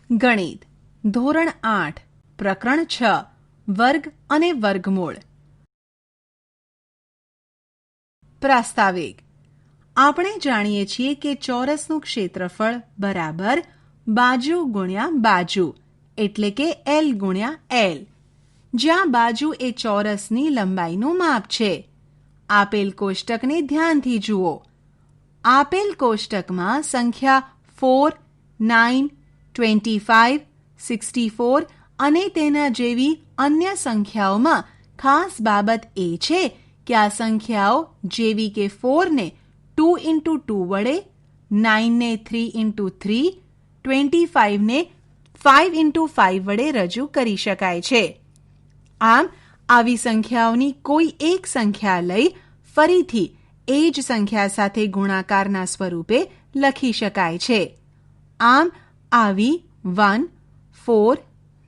ગણિત ધોરણ 8 પ્રકરણ 6 વર્ગ અને વર્ગમૂળ. પ્રાસ્તાવિક. આપણે જાણીએ છીએ કે ચોરસનું ક્ષેત્રફળ બરાબર બાજુ ગુણ્યા બાજુ એટલે કે L ગુણ્યા L, જ્યાં બાજુ એ ચોરસની લંબાઈનું માપ છે. આપેલ કોષ્ટકને ધ્યાનથી જુઓ. આપેલ કોષ્ટકમાં સંખ્યા 4, 9, 25, 64 અને તેના જેવી અન્ય સંખ્યાઓમાં ખાસ બાબત એ છે કે આ સંખ્યાઓ જેવી કે 4ને 2 into 2 વડે, 9ને 3 into 3, 25ને 5 into 5 વડે રજૂ કરી શકાય છે. આમ આવી સંખ્યાઓની કોઈ એક સંખ્યા લઈ ફરીથી એ જ સંખ્યા સાથે ગુણાકારના સ્વરૂપે લખી શકાય છે. આમ આવી 1, 4,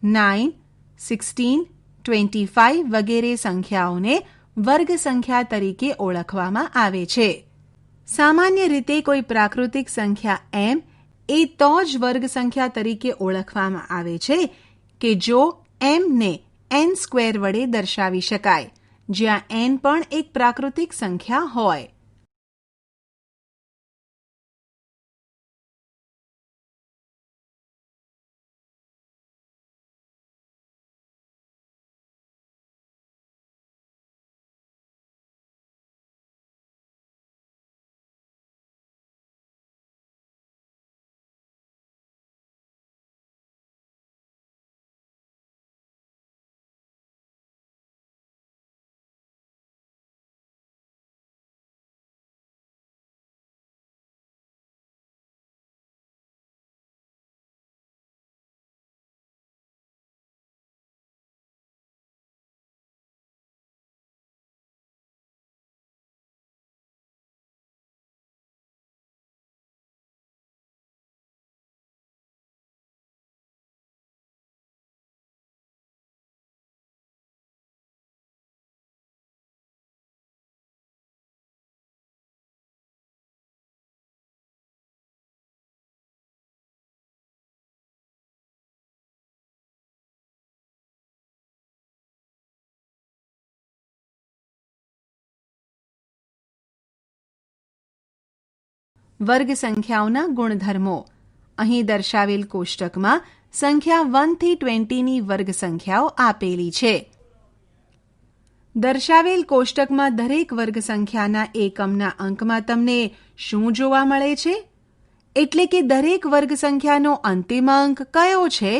9, 16, 25 વગેરે સંખ્યાઓને વર્ગ સંખ્યા તરીકે ઓળખવામાં આવે છે. સામાન્ય રીતે કોઈ પ્રાકૃતિક સંખ્યા m એ તો જ વર્ગ સંખ્યા તરીકે ઓળખવામાં આવે છે કે જો m ને n સ્ક્વેર વડે દર્શાવી શકાય, જ્યાં n પણ એક પ્રાકૃતિક સંખ્યા હોય. વર્ગ સંખ્યાઓના ગુણધર્મો. અહીં દર્શાવેલ કોષ્ટકમાં સંખ્યા 1 થી 20ની વર્ગ સંખ્યાઓ આપેલી છે. દર્શાવેલ કોષ્ટકમાં દરેક વર્ગ સંખ્યાના એકમના અંકમાં તમને શું જોવા મળે છે? એટલે કે દરેક વર્ગ સંખ્યાનો અંતિમ અંક કયો છે?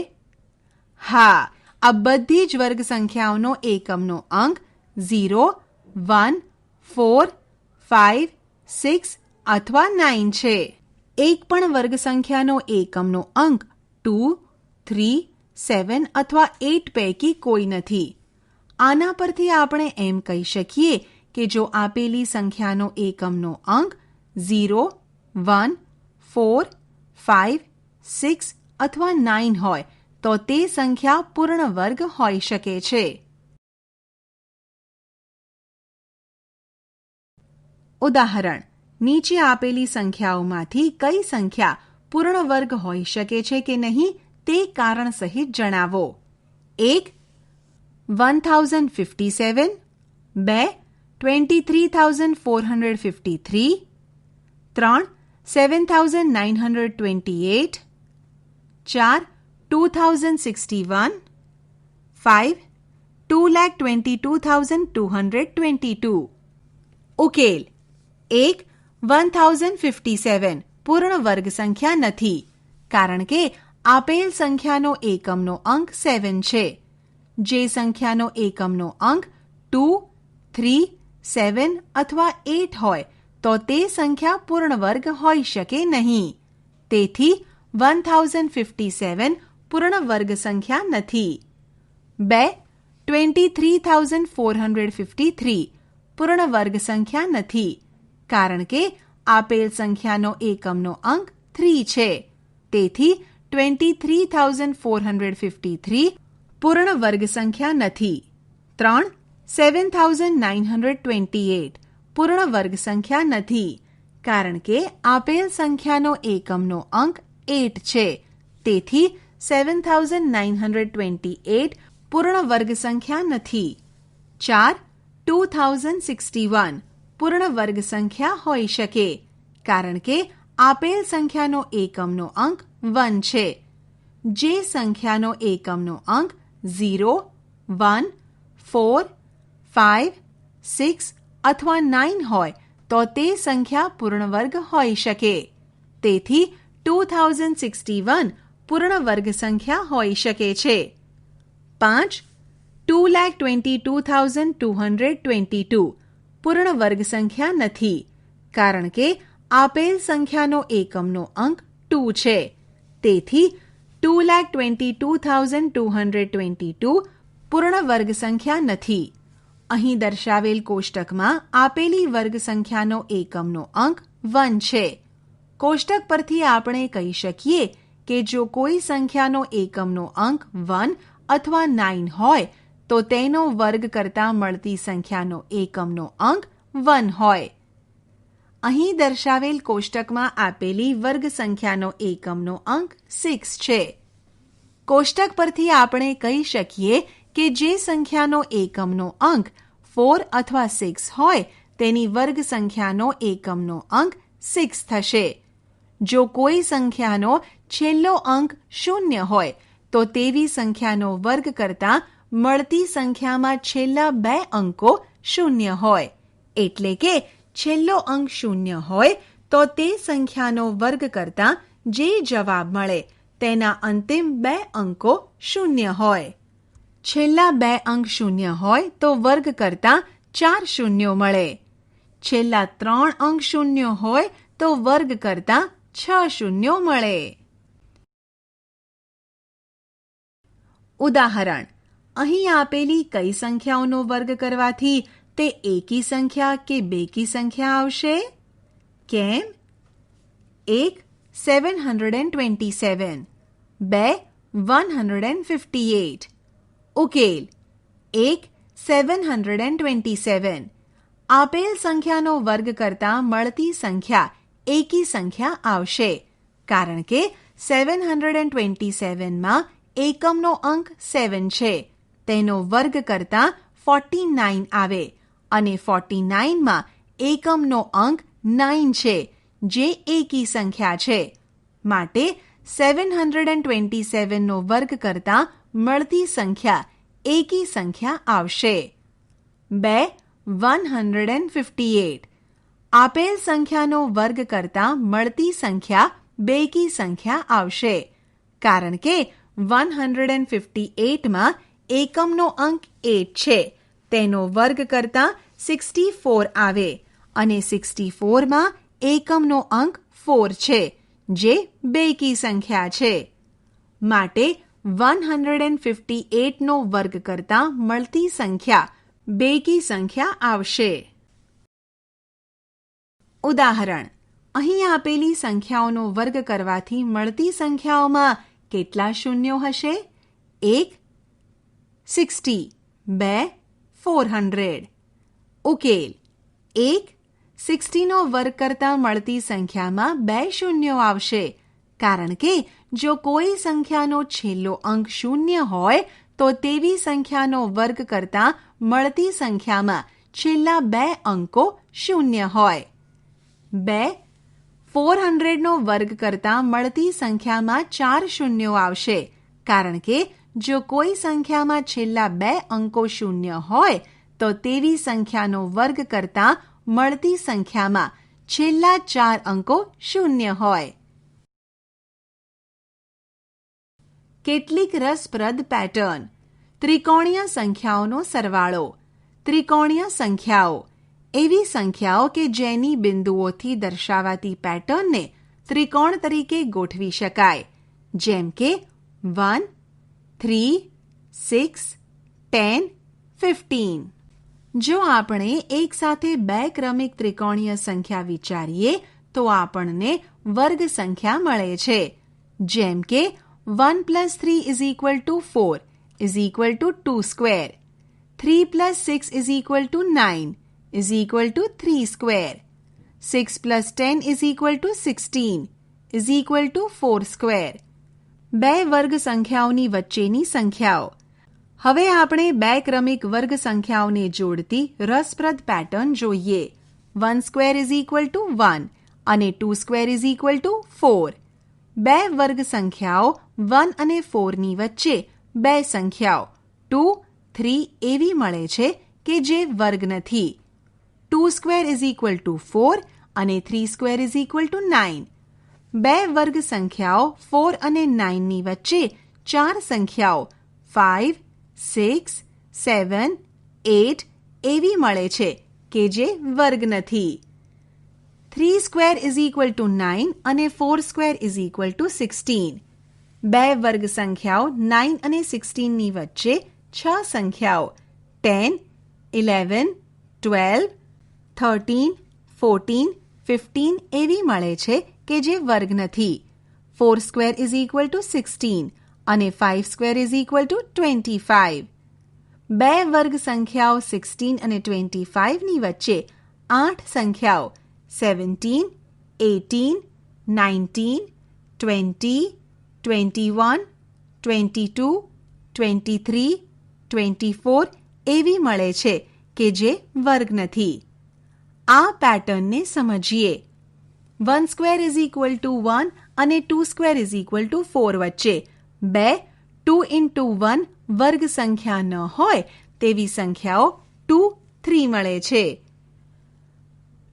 હા, આ બધી જ વર્ગ સંખ્યાઓનો એકમનો અંક 0, 1, 4, 5, 6 અથવા 9 છે. એક પણ વર્ગ સંખ્યાનો એકમનો અંક 2, 3, 7 અથવા 8 પૈકી કોઈ નથી. આના પરથી આપણે એમ કહી શકીએ કે જો આપેલી સંખ્યાનો એકમનો અંક 0, 1, 4, 5, 6 અથવા 9 હોય તો તે સંખ્યા પૂર્ણ વર્ગ હોઈ શકે છે. ઉદાહરણ. નીચે આપેલી સંખ્યાઓમાંથી કઈ સંખ્યા પૂર્ણ વર્ગ હોઈ શકે છે કે નહીં તે કારણ સહિત જણાવો. 1. 1057, 2. 23,453, 3. 7,928, 4. 2,061, 5. 2,22,222. ઉકેલ. 1. 1057 પૂર્ણ વર્ગ સંખ્યા નથી, કારણ કે આપેલ સંખ્યાનો એકમનો અંક 7 છે. જે સંખ્યાનો એકમનો અંક 2, 3, 7 અથવા 8 હોય તો તે સંખ્યા પૂર્ણ વર્ગ હોઈ શકે નહીં. તેથી 1057 પૂર્ણ વર્ગ સંખ્યા નથી. 2. 23,453 પૂર્ણ વર્ગ સંખ્યા નથી, કારણ કે આપેલ સંખ્યાનો એકમનો અંક 3 છે. તેથી 23,453 પૂર્ણ વર્ગ સંખ્યા નથી. 3. 7,928 પૂર્ણ વર્ગ સંખ્યા નથી, કારણ કે આપેલ સંખ્યાનો એકમનો અંક 8 છે. તેથી 7928 પૂર્ણ વર્ગ સંખ્યા નથી. 4. 2061 પૂર્ણ વર્ગ સંખ્યા હોઈ શકે, કારણ કે આપેલ સંખ્યાનો એકમનો અંક 1 છે. જે સંખ્યાનો એકમનો અંક 0, 1, 4, 5, 6 અથવા 9 હોય તો તે સંખ્યા પૂર્ણ વર્ગ હોઈ શકે. તેથી 2061 પૂર્ણ વર્ગ સંખ્યા હોઈ શકે છે. 5. 2,22,222 પૂર્ણ વર્ગ સંખ્યા નથી, કારણ કે આપેલ સંખ્યાનો એકમનો અંક 2 છે. તેથી 2,22,222 પૂર્ણ વર્ગ સંખ્યા નથી. અહીં દર્શાવેલ કોષ્ટકમાં આપેલી વર્ગ સંખ્યાનો એકમનો અંક 1 છે. કોષ્ટક પરથી આપણે કહી શકીએ કે જો કોઈ સંખ્યાનો એકમનો અંક 1 અથવા 9 હોય તો તેનો વર્ગ કરતાં મળતી સંખ્યાનો એકમનો અંક 1 હોય. અહીં દર્શાવેલ કોષ્ટકમાં આપેલી વર્ગ સંખ્યાનો એકમનો અંક 6 છે. કોષ્ટક પરથી આપણે કહી શકીએ કે જે સંખ્યાનો એકમનો અંક 4 અથવા 6 હોય તેની વર્ગ સંખ્યાનો એકમનો અંક 6 થશે. જો કોઈ સંખ્યાનો છેલ્લો અંક 0 હોય તો તેવી સંખ્યાનો વર્ગ કરતાં મળતી સંખ્યામાં છેલ્લા 2 અંકો 0 હોય. એટલે કે છેલ્લો અંક 0 હોય તો તે સંખ્યાનો વર્ગ કરતાં જે જવાબ મળે તેના અંતિમ 2 અંકો 0 હોય. છેલ્લા 2 અંક 0 હોય તો વર્ગ કરતાં 4 શૂન્યો મળે. છેલ્લા 3 અંક 0 હોય તો વર્ગ કરતાં 6 શૂન્યો મળે. ઉદાહરણ: અહીં આપેલી કઈ સંખ્યાઓનો વર્ગ કરવાથી તે એકી સંખ્યા કે બેકી સંખ્યા આવશે? કેમ? 1. 727 2. 158 ઉકેલ: 1. 727 આપેલ સંખ્યાનો વર્ગ કરતાં મળતી સંખ્યા એકી સંખ્યા આવશે, કારણ કે 727માં એકમનો અંક 7 છે. તેનો વર્ગ કરતાં 49 આવે અને 49માં એકમનો અંક 9 છે, જે એકી સંખ્યા છે. માટે 727નો વર્ગ કરતાં મળતી સંખ્યા એકી સંખ્યા આવશે. 2. 158 આપેલ સંખ્યાનો વર્ગ કરતાં મળતી સંખ્યા બેકી સંખ્યા આવશે, કારણ કે 158માં એકમનો અંક 8 છે. તેનો વર્ગ કરતાં 64 આવે અને 64માં એકમનો અંક 4 છે, જે બેકી સંખ્યા છે. માટે 158નો વર્ગ કરતાં મળતી સંખ્યા બેકી સંખ્યા આવશે. ઉદાહરણ: અહીં આપેલી સંખ્યાઓનો વર્ગ કરવાથી મળતી સંખ્યાઓમાં કેટલા શૂન્યો હશે? 1. 60 2. 400 ઉકેલ: 1. 60નો વર્ગ કરતાં મળતી સંખ્યામાં 2 શૂન્યો આવશે, કારણ કે જો કોઈ સંખ્યાનો છેલ્લો અંક 0 હોય તો તેવી સંખ્યાનો વર્ગ કરતાં મળતી સંખ્યામાં છેલ્લા 2 અંકો 0 હોય. 2. 400નો વર્ગ કરતાં મળતી સંખ્યામાં 4 શૂન્યો આવશે, કારણ કે જો કોઈ સંખ્યામાં છેલ્લા 2 અંકો 0 હોય તો તેવી સંખ્યાનો વર્ગ કરતાં મળતી સંખ્યામાં છેલ્લા 4 અંકો 0 હોય. કેટલીક રસપ્રદ પેટર્ન. ત્રિકોણીય સંખ્યાઓનો સરવાળો. ત્રિકોણીય સંખ્યાઓ એવી સંખ્યાઓ કે જેની બિંદુઓથી દર્શાવાતી પેટર્નને ત્રિકોણ તરીકે ગોઠવી શકાય, જેમ કે 1, 3, 6, 10, 15. જો આપણે એક સાથે 2 ક્રમિક ત્રિકોણીય સંખ્યા વિચારીએ તો આપણને વર્ગ સંખ્યા મળે છે, જેમ કે 1 + 3 = 4 = 2 square. 3 + 6 = 9 = 3 square. 6 + 10 = 16 = 4 square. બે વર્ગ સંખ્યાઓની વચ્ચેની સંખ્યાઓ. હવે આપણે બે ક્રમિક વર્ગ સંખ્યાઓને જોડતી રસપ્રદ પેટર્ન જોઈએ. 1 સ્ક્વેર ઇઝ ઇક્વલ ટુ 1 અને 2 સ્ક્વેર ઇઝ ઇક્વલ ટુ 4. બે વર્ગ સંખ્યાઓ 1 અને 4ની વચ્ચે બે સંખ્યાઓ 2, 3 એવી મળે છે કે જે વર્ગ નથી. 2 સ્ક્વેર ઇઝ ઇક્વલ ટુ 4 અને 3 સ્ક્વેર ઇઝ ઇક્વલ ટુ 9. બે વર્ગ સંખ્યાઓ 4 અને 9ની વચ્ચે ચાર સંખ્યાઓ 5, 6, 7, 8 એવી મળે છે કે જે વર્ગ નથી. 3 સ્ક્વેર ઇઝ ઇક્વલ ટુ 9 અને 4 સ્ક્વેર ઇઝ ઇક્વલ ટુ 16. બે વર્ગ સંખ્યાઓ 9 અને 16ની વચ્ચે છ સંખ્યાઓ 10, 11, 12, 13, 14, 15 એવી મળે છે કે જે વર્ગ નથી. 4 સ્ક્વેર ઇઝ ઇક્વલ ટુ 16 અને 5 સ્ક્વેર ઇઝ ઇક્વલ ટુ 25. બે વર્ગ સંખ્યાઓ 16 અને 25ની વચ્ચે 8 સંખ્યાઓ 17, 18, 19, 20, 21, 22, 23, 24 એવી મળે છે કે જે વર્ગ નથી. આ પેટર્નને સમજીએ. 1 સ્ક્વેર ઇઝ ઇક્વલ ટુ 1 અને 2 સ્ક્વેર ઇઝ ઇક્વલ ટુ 4 વચ્ચે બે 2 into 1 વર્ગ સંખ્યા ન હોય તેવી સંખ્યાઓ 2, 3 મળે છે.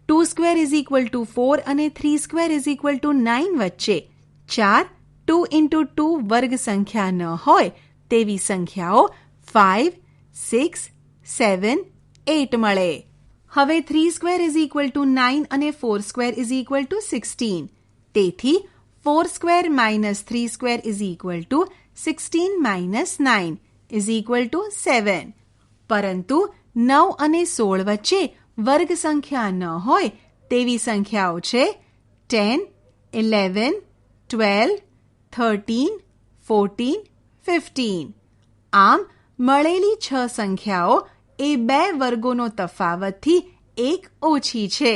2 સ્ક્વેર ઇઝ ઇક્વલ ટુ 4 અને 3 સ્ક્વેર ઇઝ ઇક્વલ ટુ 9 વચ્ચે ચાર 2 into 2 વર્ગ સંખ્યા ન હોય તેવી સંખ્યાઓ 5, 6, 7, 8 મળે. હવે 3 સ્ક્વેર ઇઝ ઇક્વલ ટુ 9 અને 4 સ્ક્વેર ઇઝ ઇક્વલ ટુ 16. તેથી 4 square minus 3 square is equal two 16 minus 9 is equal two 7. પરંતુ 9 અને 16 વચ્ચે વર્ગ સંખ્યા ન હોય તેવી સંખ્યાઓ છે 10, 11, 12, 13, 14, 15. આમ મળેલી છ સંખ્યાઓ એ બે વર્ગોનો તફાવતથી એક ઓછી છે.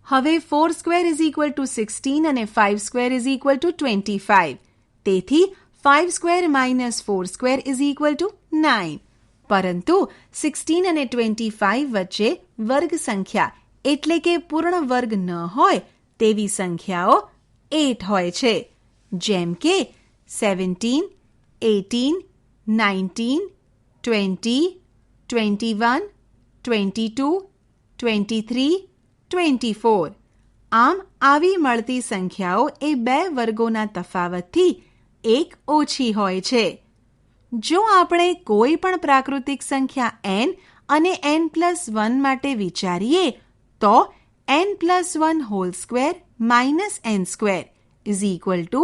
હવે 4 સ્ક્વેર ઇઝ ઇક્વલ ટુ 16 અને 5 સ્ક્વેર ઇઝ ઇક્વલ ટુ 25. તેથી 5 square minus 4 square is equal two 9. પરંતુ 16 અને 25 વચ્ચે વર્ગ સંખ્યા એટલે કે પૂર્ણ વર્ગ ન હોય તેવી સંખ્યાઓ 8 હોય છે. જેમ કે 17, 18, 19, 20, 21, 22, 23, 24. આમ આવી મળતી સંખ્યાઓ એ બે વર્ગોના તફાવતથી એક ઓછી હોય છે. જો આપણે કોઈ પણ પ્રાકૃતિક સંખ્યા n અને n+1 માટે વિચારીએ તો n+1 whole square minus n square is equal two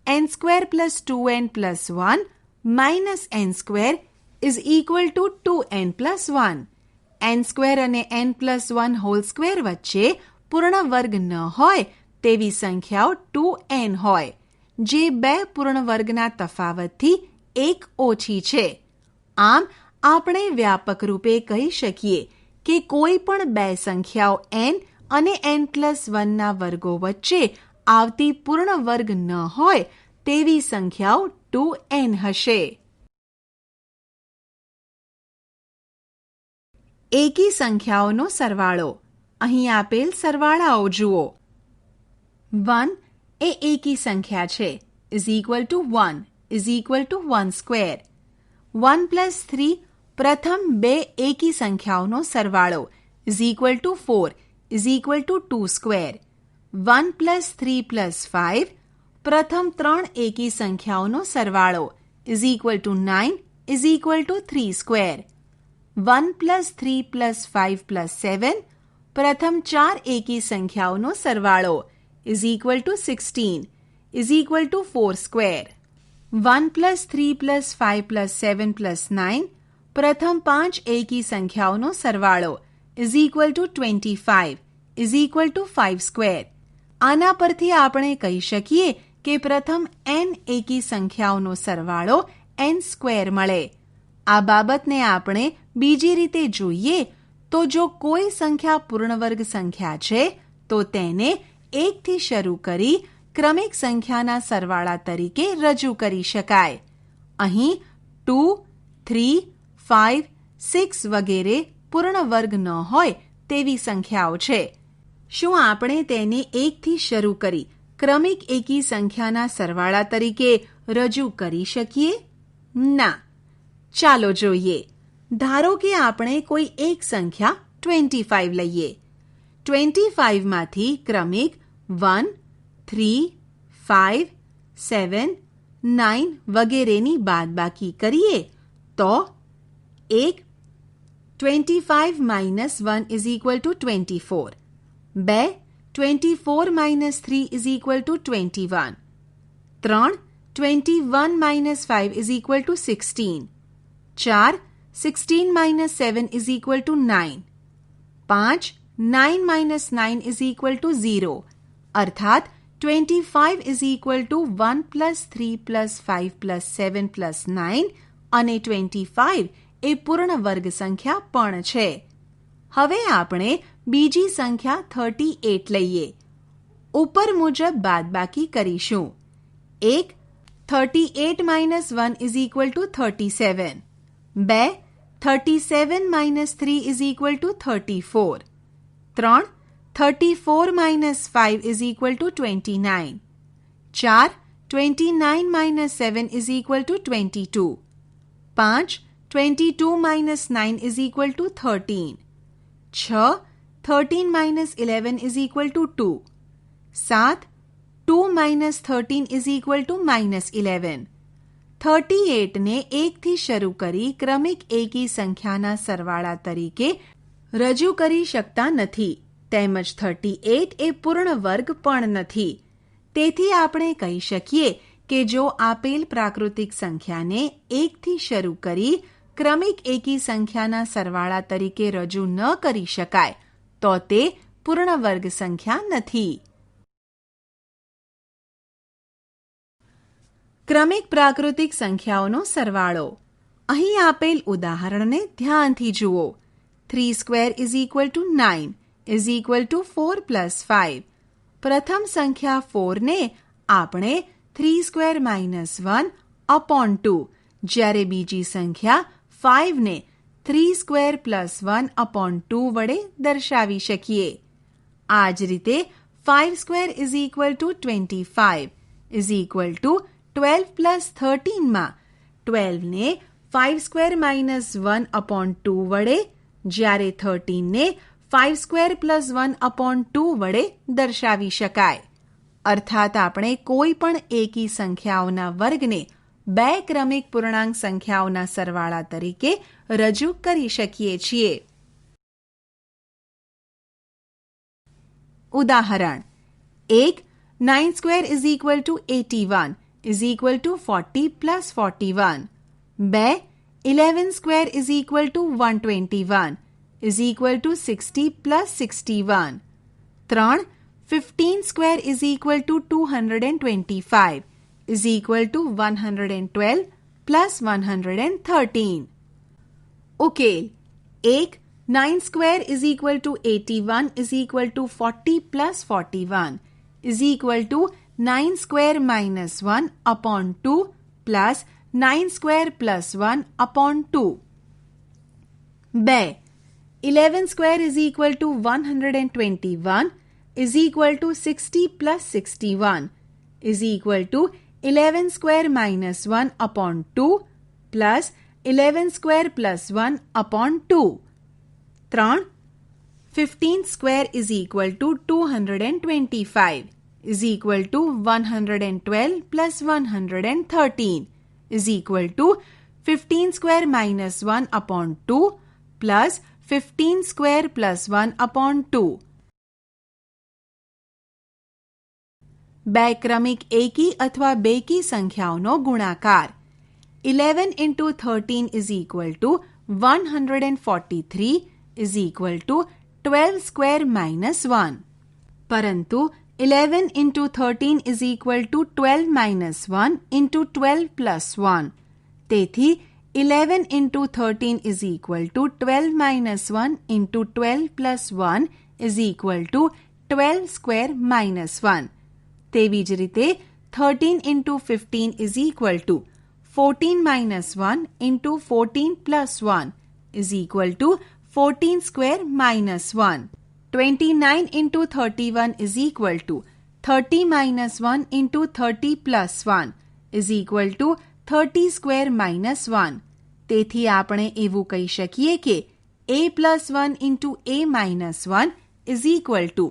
n square plus 2n+1 minus n square is equal two 2n+1. n square અને n+1 હોલ સ્ક્વેર વચ્ચે પૂર્ણ વર્ગ ન હોય તેવી સંખ્યાઓ 2n હોય, જે બે પૂર્ણ વર્ગના તફાવતથી એક ઓછી છે. આમ આપણે વ્યાપક રૂપે કહી શકીએ કે કોઈ પણ બે સંખ્યાઓ n અને n+1ના વર્ગો વચ્ચે આવતી પૂર્ણ વર્ગ ન હોય તેવી સંખ્યાઓ 2n હશે. એકી સંખ્યાઓનો સરવાળો. અહીં આપેલ સરવાળાઓ જુઓ. 1 એ એકી સંખ્યા છે is equal two 1 is equal two 1 square. 1 plus 3 પ્રથમ બે એકી સંખ્યાઓનો સરવાળો is equal two 4 is equal two 2 square. 1 plus 3 plus 5 પ્રથમ ત્રણ એકી સંખ્યાઓનો સરવાળો is equal two 9 is equal two 3 square. 1 plus 3 plus 5 plus 7 પ્રથમ ચાર એકી સંખ્યાઓનો સરવાળો is equal two 16 is equal two 4 square. 1 plus 3 plus 5 plus 7 plus 9 પ્રથમ પાંચ એકી સંખ્યાઓનો સરવાળો is equal two 25 is equal two 5 square. આના પરથી આપણે કહી શકીએ કે પ્રથમ n એકી સંખ્યાઓનો સરવાળો n સ્ક્વેર મળે. આ બાબતને આપણે બીજી રીતે જોઈએ તો જો કોઈ સંખ્યા પૂર્ણ વર્ગ સંખ્યા છે તો તેને 1 થી શરૂ કરી ક્રમિક સંખ્યાના સરવાળા તરીકે રજૂ કરી શકાય. અહીં 2, 3, 5, 6 વગેરે પૂર્ણ વર્ગ ન હોય તેવી સંખ્યાઓ છે. શું આપણે તેને 1થી શરૂ કરી ક્રમિક એકી સંખ્યાના સરવાળા તરીકે રજૂ કરી શકીએ? ના. ચાલો જોઈએ. ધારો કે આપણે કોઈ એક સંખ્યા 25 લઈએ. 25 માંથી ક્રમિક 1, 3, 5, 7, 9 વગેરેની બાદબાકી કરીએ તો 1. 25 minus 1 is equal to 24. 2. 24 minus 3 is equal to 21. 3. 21 minus 5 is equal to 16. 4. 16 minus 7 is equal to 9. 5. 9 minus 9 is equal to 0. अर्थात 25 is equal to 1 plus 3 plus 5 plus 7 plus 9 અને 25 એ પૂર્ણ વર્ગ સંખ્યા પણ છે. હવે આપણે બીજી સંખ્યા 38 લઈએ. ઉપર મુજબ બાદબાકી કરીશું. 1. 38 minus 1 is equal to 37. 2. 37 minus 3 is equal to 34. 3. 34 minus 5 is equal to 29. 4. 29 minus 7 is equal to 22. 5. 22 minus 9 is equal to 13. 6. 13 minus 11 is equal to 2. 7. 2 minus 13 is equal to minus 11. 38 ને 1 થી શરૂ કરી ક્રમિક એકી સંખ્યાના સરવાળા તરીકે રજૂ કરી શકતા નથી. તેમજ 38 એ પૂર્ણ વર્ગ પણ નથી. તેથી આપણે કહી શકીએ કે જો આપેલ પ્રાકૃતિક સંખ્યાને 1 થી શરૂ કરી ક્રમિક એકી સંખ્યાના સરવાળા તરીકે રજૂ ન કરી શકાય તો તે પૂર્ણ વર્ગ સંખ્યા નથી. ક્રમિક પ્રાકૃતિક સંખ્યાઓનો સરવાળો. અહીં આપેલ ઉદાહરણને ધ્યાનથી જુઓ. 3 square is equal to 9 is equal to 4 plus 5. પ્રથમ સંખ્યા 4 ને આપણે 3 square minus 1 upon 2, જ્યારે બીજી સંખ્યા 5 ને 3 square plus 1 upon 2 વડે દર્શાવી શકીએ. આ જ રીતે 5 square is equal to 25 is equal to 12 plus 13 માં 12 ને 5 square minus 1 upon 2 વડે, જ્યારે 13 ને 5 square plus 1 upon 2 વડે દર્શાવી શકાય. અર્થાત આપણે કોઈ પણ એકી સંખ્યાઓના વર્ગને બે ક્રમિક પૂર્ણાંક સંખ્યાઓના સરવાળા તરીકે રજૂ કરી શકીએ છીએ. ઉદાહરણ 1. 9 square is equal to 81 is equal to 40 plus 41. 2. 11 square is equal to 121 is equal to 60 plus 61. 3. 15 square is equal to 225 is equal to 112 plus 113. ઉકેલ. 1. 9 square is equal to 81 is equal to 40 plus 41 is equal to 9 square minus 1 upon 2 plus 9 square plus 1 upon 2. 2. 11 square is equal to 121 is equal to 60 plus 61 is equal to 11 square minus 1 upon 2 plus 11 square plus 1 upon 2. 3. 15 square is equal to 225 is equal to 112 plus 113 is equal to 15 square minus 1 upon 2 plus 15 square plus 1 upon 2. બે ક્રમિક એકી અથવા બેકી સંખ્યાઓનો ગુણાકાર. 11 into 13 is equal to 143 is equal to 12 square minus 1. પરંતુ 11 into 13 is equal to 12 minus 1 into 12 plus 1. તેથી 11 into 13 is equal to 12 minus 1 into 12 plus 1 is equal to 12 square minus 1. તેવી જ રીતે 13 into 15 is equal to 14 minus 1 into 14 plus 1 is equal to 14 square minus 1. 29 into 31 is equal to 30 minus 1 into 30 plus 1 is equal to 30 square minus 1. તેથી આપણે એવું કહી શકીએ કે a plus 1 into a minus 1 is equal to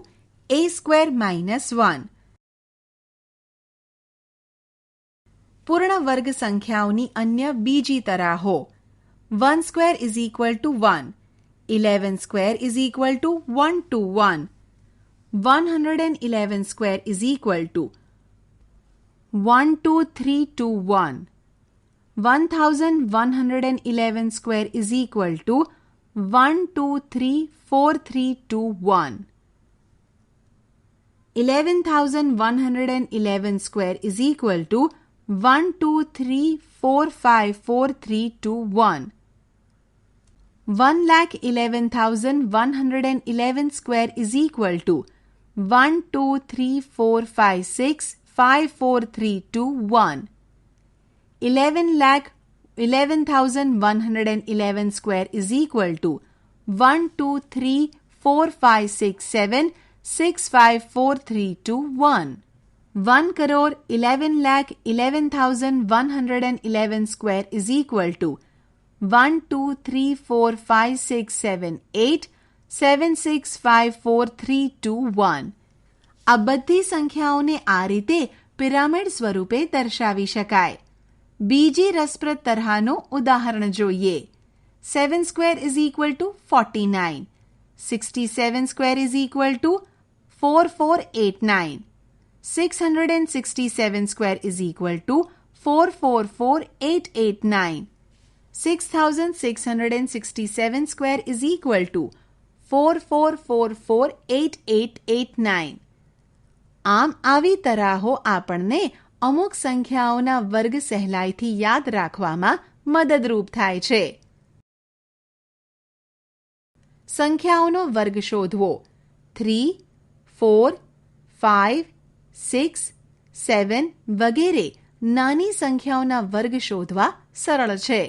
a square minus 1. પૂર્ણ વર્ગ સંખ્યાઓની અન્ય બીજી તરાહો 1 square is equal to 1, 11 square is equal to 1 to 1, 111 square is equal to 1 to 3 to 1, 1111 square is equal to 1 2 3 4 3 2 1. 11,111 square is equal to 1 2 3 4 5 4 3 2 1. 1,11,111 square is equal to 1 2 3 4 5 6 5 4 3 2 1. 11,11,111 square is equal to 1 2 3 4 5 6 7 6 5 4 3 2 1. 1,11,11,111 square is equal to 1 2 3 4 5 6 7 8 7 6 5 4 3 2 1. આ બધી સંખ્યાઓને આ રીતે pyramid સ્વરૂપે દર્શાવી શકાય. બીજી રસપ્રદ તરહાનું ઉદાહરણ જોઈએ. 7 square is equal to 49. 67 square is equal to 4489. 667 square is equal to 444889. 6,667 square is equal to 44448889. આમ આવી તરાહો આપણને અમુક સંખ્યાઓના વર્ગ સહેલાઈથી યાદ રાખવામાં મદદરૂપ થાય છે. સંખ્યાઓનો વર્ગ શોધવો. 3, 4, 5, 6, 7 વગેરે નાની સંખ્યાઓના વર્ગ શોધવા સરળ છે.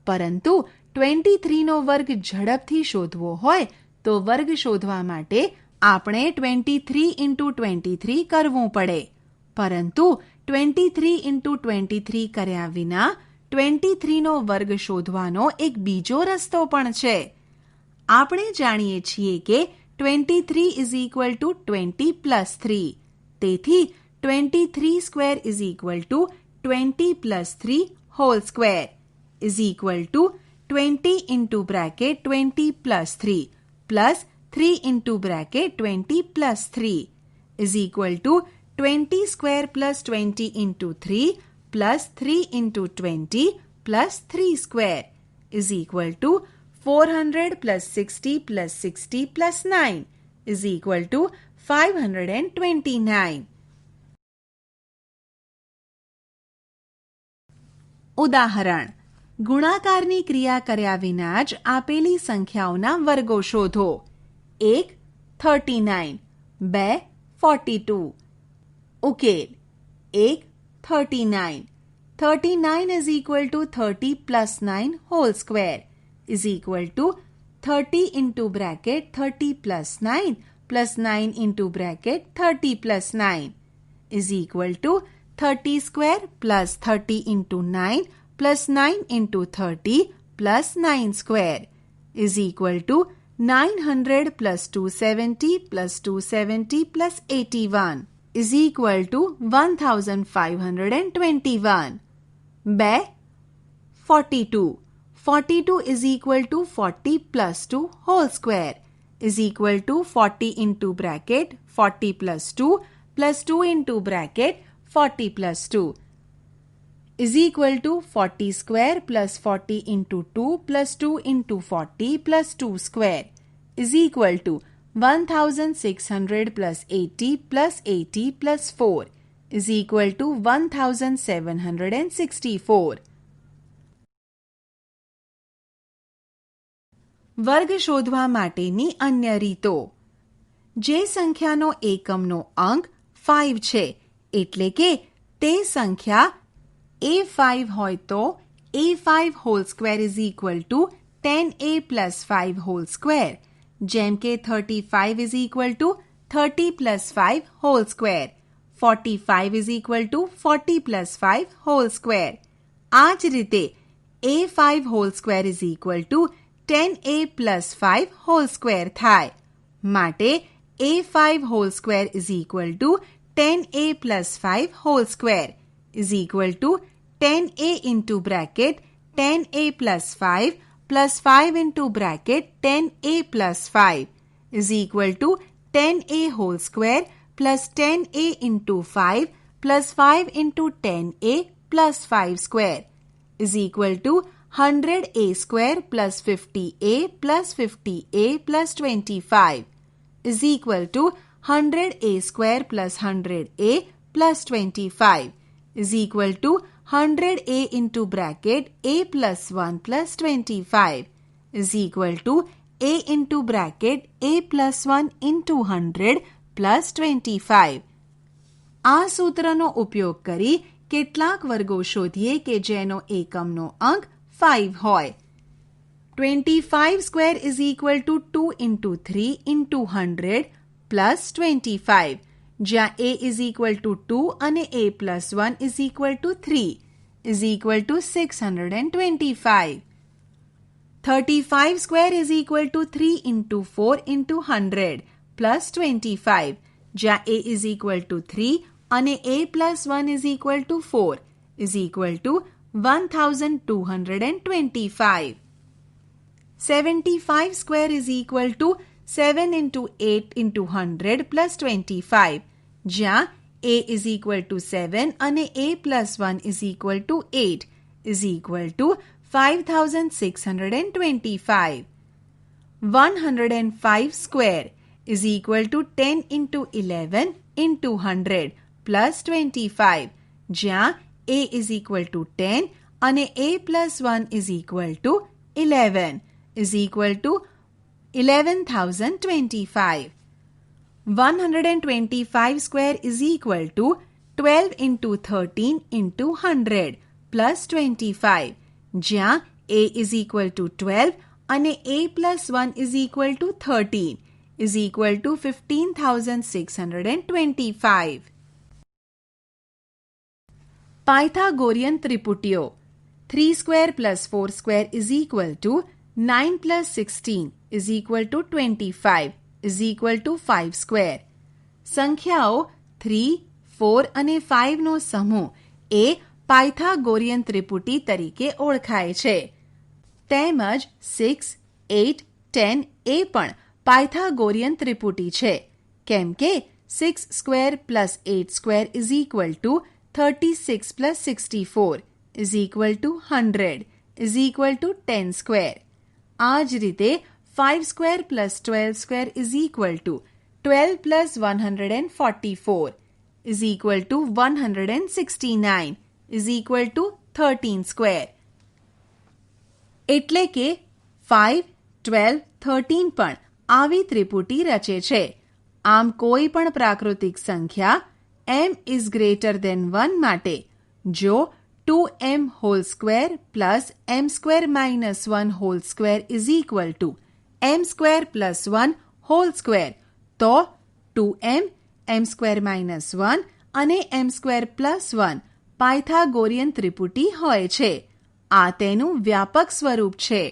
પરંતુ 23નો વર્ગ ઝડપથી શોધવો હોય તો વર્ગ શોધવા માટે આપણે 23 into 23 કરવું પડે. પરંતુ 23 into 23 કર્યા વિના 23નો વર્ગ શોધવાનો એક બીજો રસ્તો પણ છે. આપણે જાણીએ છીએ કે 23 is equal to 20 plus 3. તેથી 23 square is equal to 20 plus 3 whole square is equal to 20 into bracket 20 plus 3 plus 3 into bracket 20 plus 3 is equal to 20 square plus 20 into 3 plus 3 into 20 plus 3 square is equal to 400 plus 60 plus 60 plus 9 is equal to 529. ઉદાહરણ. ગુણાકારની ક્રિયા કર્યા વિના જ આપેલી સંખ્યાઓના વર્ગો શોધો. 1 39, 2 42. ઉકેલ. 1 39. 39 is equal to 30 plus 9 whole square is equal to 30 into bracket 30 plus 9 plus 9 into bracket 30 plus 9 is equal to 30 square plus 30 into 9 plus 9 into 30 plus 9 square is equal to 900 plus 270 plus 270 plus 81 is equal to 1521. 2 42. 42 is equal to 40 plus 2 whole square is equal to 40 into bracket 40 plus 2 plus 2 into bracket 40 plus 2 is equal to 40 square plus 40 into 2 plus 2 into 40 plus 2 square is equal to 1600 plus 80 plus 80 plus 4 is equal to 1764. વર્ગ શોધવા માટેની અન્ય રીતો. જે સંખ્યાનો એકમનો અંક 5 છે એટલે કે તે સંખ્યા a5 હોય તો a5 whole square is equal two 10a plus 5 whole square, જેમ કે 35 is equal two 30 plus 5 whole square, 45 is equal two 40 plus 5 whole square. આ જ રીતે a5 whole square is equal two 10a plus 5 whole square થાય. માટે a5 whole square is equal two 10a plus 5 whole square is equal two 10a into bracket 10a plus 5 into bracket 10a plus 5 is equal two 10a whole square plus 10a into 5 plus 5 into 10a plus 5 square is equal two 100a square plus 50a plus 50a plus 25 is equal to 100a square plus 100a plus 25 is equal to 100a into bracket a plus 1 plus 25 is equal to a into bracket a plus 1 into 100 plus 25. આ સૂત્રનો ઉપયોગ કરી કેટલાક વર્ગો શોધીએ કે જેનો એકમનો અંક 5 હોય. 25 square is equal to 2 into 3 into 100 plus 25, જ્યાં a is equal to 2 અને a plus 1 is equal to 3 is equal to 625. 35 square is equal to 3 into 4 into 100 plus 25, જ્યાં a is equal to 3 અને a plus 1 is equal to 4 is equal to 1225. 75 square is equal to 7 into 8 into 100 plus 25, જ્યાં a is equal to 7 અને a plus 1 is equal to 8 is equal to 5625. 105 square is equal to 10 into 11 into 100 plus 25, જ્યાં a is equal to 10 અને a plus 1 is equal to 11 is equal to 11,025. 125 square is equal to 12 into 13 into 100 plus 25, જ્યાં a is equal to 12 અને a plus 1 is equal to 13 is equal to 15,625. Pythagorean ત્રિપુટીઓ 3 square plus 4 square is equal to 9 plus 16 is equal to 25 is equal to 5 square. સંખ્યાઓ 3, 4 અને 5 નો સમૂહ એ Pythagorean ત્રિપુટી તરીકે ઓળખાય છે. તેમજ 6, 8, 10 એ પણ પાયથાગોરિયન ત્રિપુટી છે, કેમ કે 6 square plus 8 square is equal to 36 plus 64 is equal to 100 is equal to 10 square. આ જ રીતે 5 square plus 12 square is equal to 12 plus 144 is equal to 169 is equal to 13 square. એટલે કે 5, 12, 13 પણ આવી ત્રિપુટી રચે છે. આમ કોઈ પણ પ્રાકૃતિક સંખ્યા m is greater than 1 માટે જો 2m whole square plus m square minus 1 whole square is equal to m square plus 1 whole square, તો 2m, m square minus 1 અને m square plus 1 પાયથાગોરિયન ત્રિપુટી હોય છે. આ તેનું વ્યાપક સ્વરૂપ છે.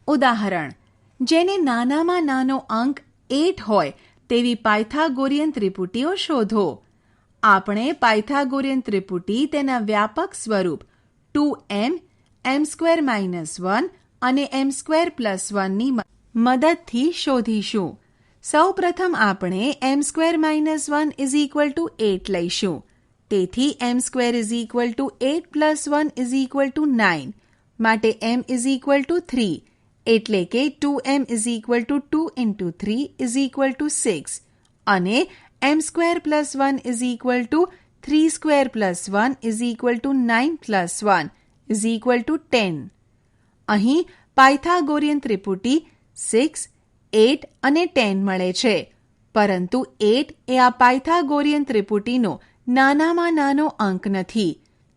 ઉદાહરણ: જેને નાનામાં નાનો અંક 8 હોય તેવી પાયથાગોરિયન ત્રિપુટીઓ શોધો. આપણે પાયથાગોરિયન ત્રિપુટી તેના વ્યાપક સ્વરૂપ 2m, m square minus 1 અને m square plus 1 ની મદદથી શોધીશું. સૌ પ્રથમ આપણે m square minus 1 is equal to 8 લઈશું. તેથી m square is equal to 8 plus 1 is equal to 9. માટે m is equal to 3. એટલે કે 2m is equal to 2 into 3 is equal to 6. અને m square plus 1 is equal to 3 square plus 1 is equal to 9 plus 1 is equal to 10. અહીં Pythagorean ત્રિપુટી 6, 8 અને 10 મળે છે. પરંતુ 8 એ આ પાયથાગોરિયન ત્રિપુટીનો નાનામાં નાનો અંક નથી.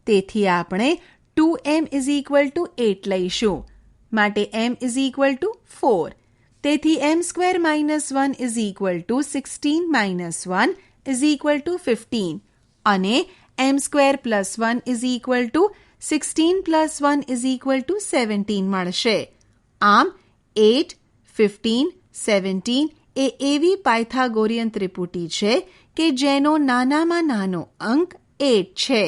તેથી આપણે 2m = 8 લઈશું. માટે m = 4. તેથી m² - 1 = 16 - 1 = 15 અને m² + 1 = 16 + 1 = 17 મળશે. આમ 8, 15, 17 એ એવી પાયથાગોરિયન ત્રિપુટી છે કે જેનો નાનામાં નાનો અંક 8 છે.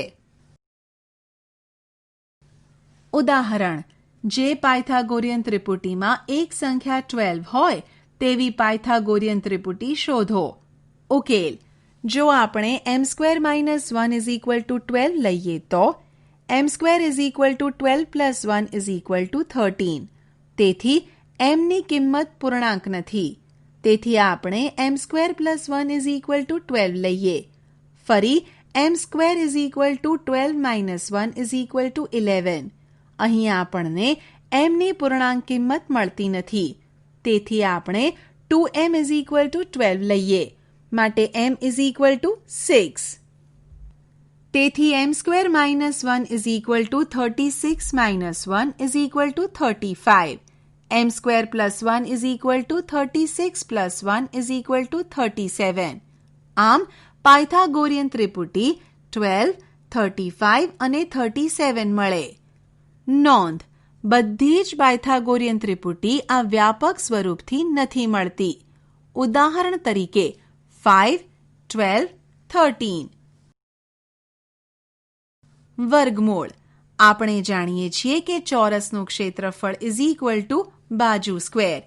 ઉદાહરણ: જે પાયથાગોરિયન ત્રિપુટીમાં એક સંખ્યા 12 હોય તેવી પાયથાગોરિયન ત્રિપુટી શોધો. ઉકેલ: જો આપણે m² - 1 = 12 લઈએ તો m² = 12 + 1 = 13. તેથી m ની કિંમત પૂર્ણાંક નથી. તેથી આપણે m² + 1 = 12 લઈએ. ફરી m² = 12 - 1 = 11. અહીં આપણને m ની પૂર્ણાંક કિંમત મળતી નથી. તેથી આપણે 2m = 12 લઈએ. માટે m = 6. તેથી m² - 1 = 36 - 1 = 35. m² + 1 = 36 + 1 = 37. આમ પાયથાગોરિયન ત્રિપુટી 12, 35 અને 37 મળે. નોંધ: બધી જ પાયથાગોરિયન ત્રિપુટી આ વ્યાપક સ્વરૂપથી નથી મળતી. ઉદાહરણ તરીકે 5, 12, 13. વર્ગમૂળ: આપણે જાણીએ છીએ કે ચોરસનું ક્ષેત્રફળ = બાજુ સ્ક્વેર.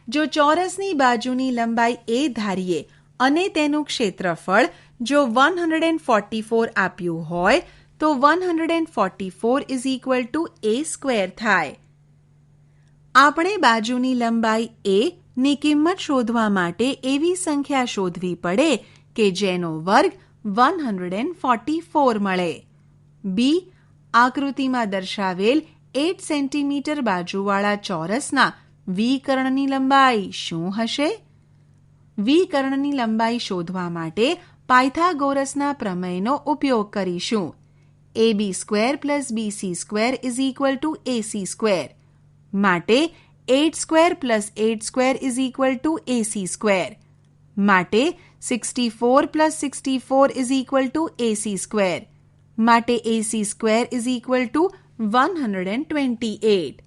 જો ચોરસની બાજુની લંબાઈ a ધારીએ અને તેનું ક્ષેત્રફળ જો 144 આપ્યું હોય તો 144 = a² થાય. આપણે બાજુની લંબાઈ a ની કિંમત શોધવા માટે એવી સંખ્યા શોધવી પડે કે જેનો વર્ગ 144 મળે. b. આકૃતિમાં દર્શાવેલ 8 સેન્ટીમીટર બાજુવાળા ચોરસના વિકર્ણની લંબાઈ શું હશે? વિકર્ણની લંબાઈ શોધવા માટે પાયથાગોરસના પ્રમેયનો ઉપયોગ કરીશું. ab² + bc² = ac². માટે 8² + 8² = ac². માટે 64 + 64 = ac². માટે ac² = 128.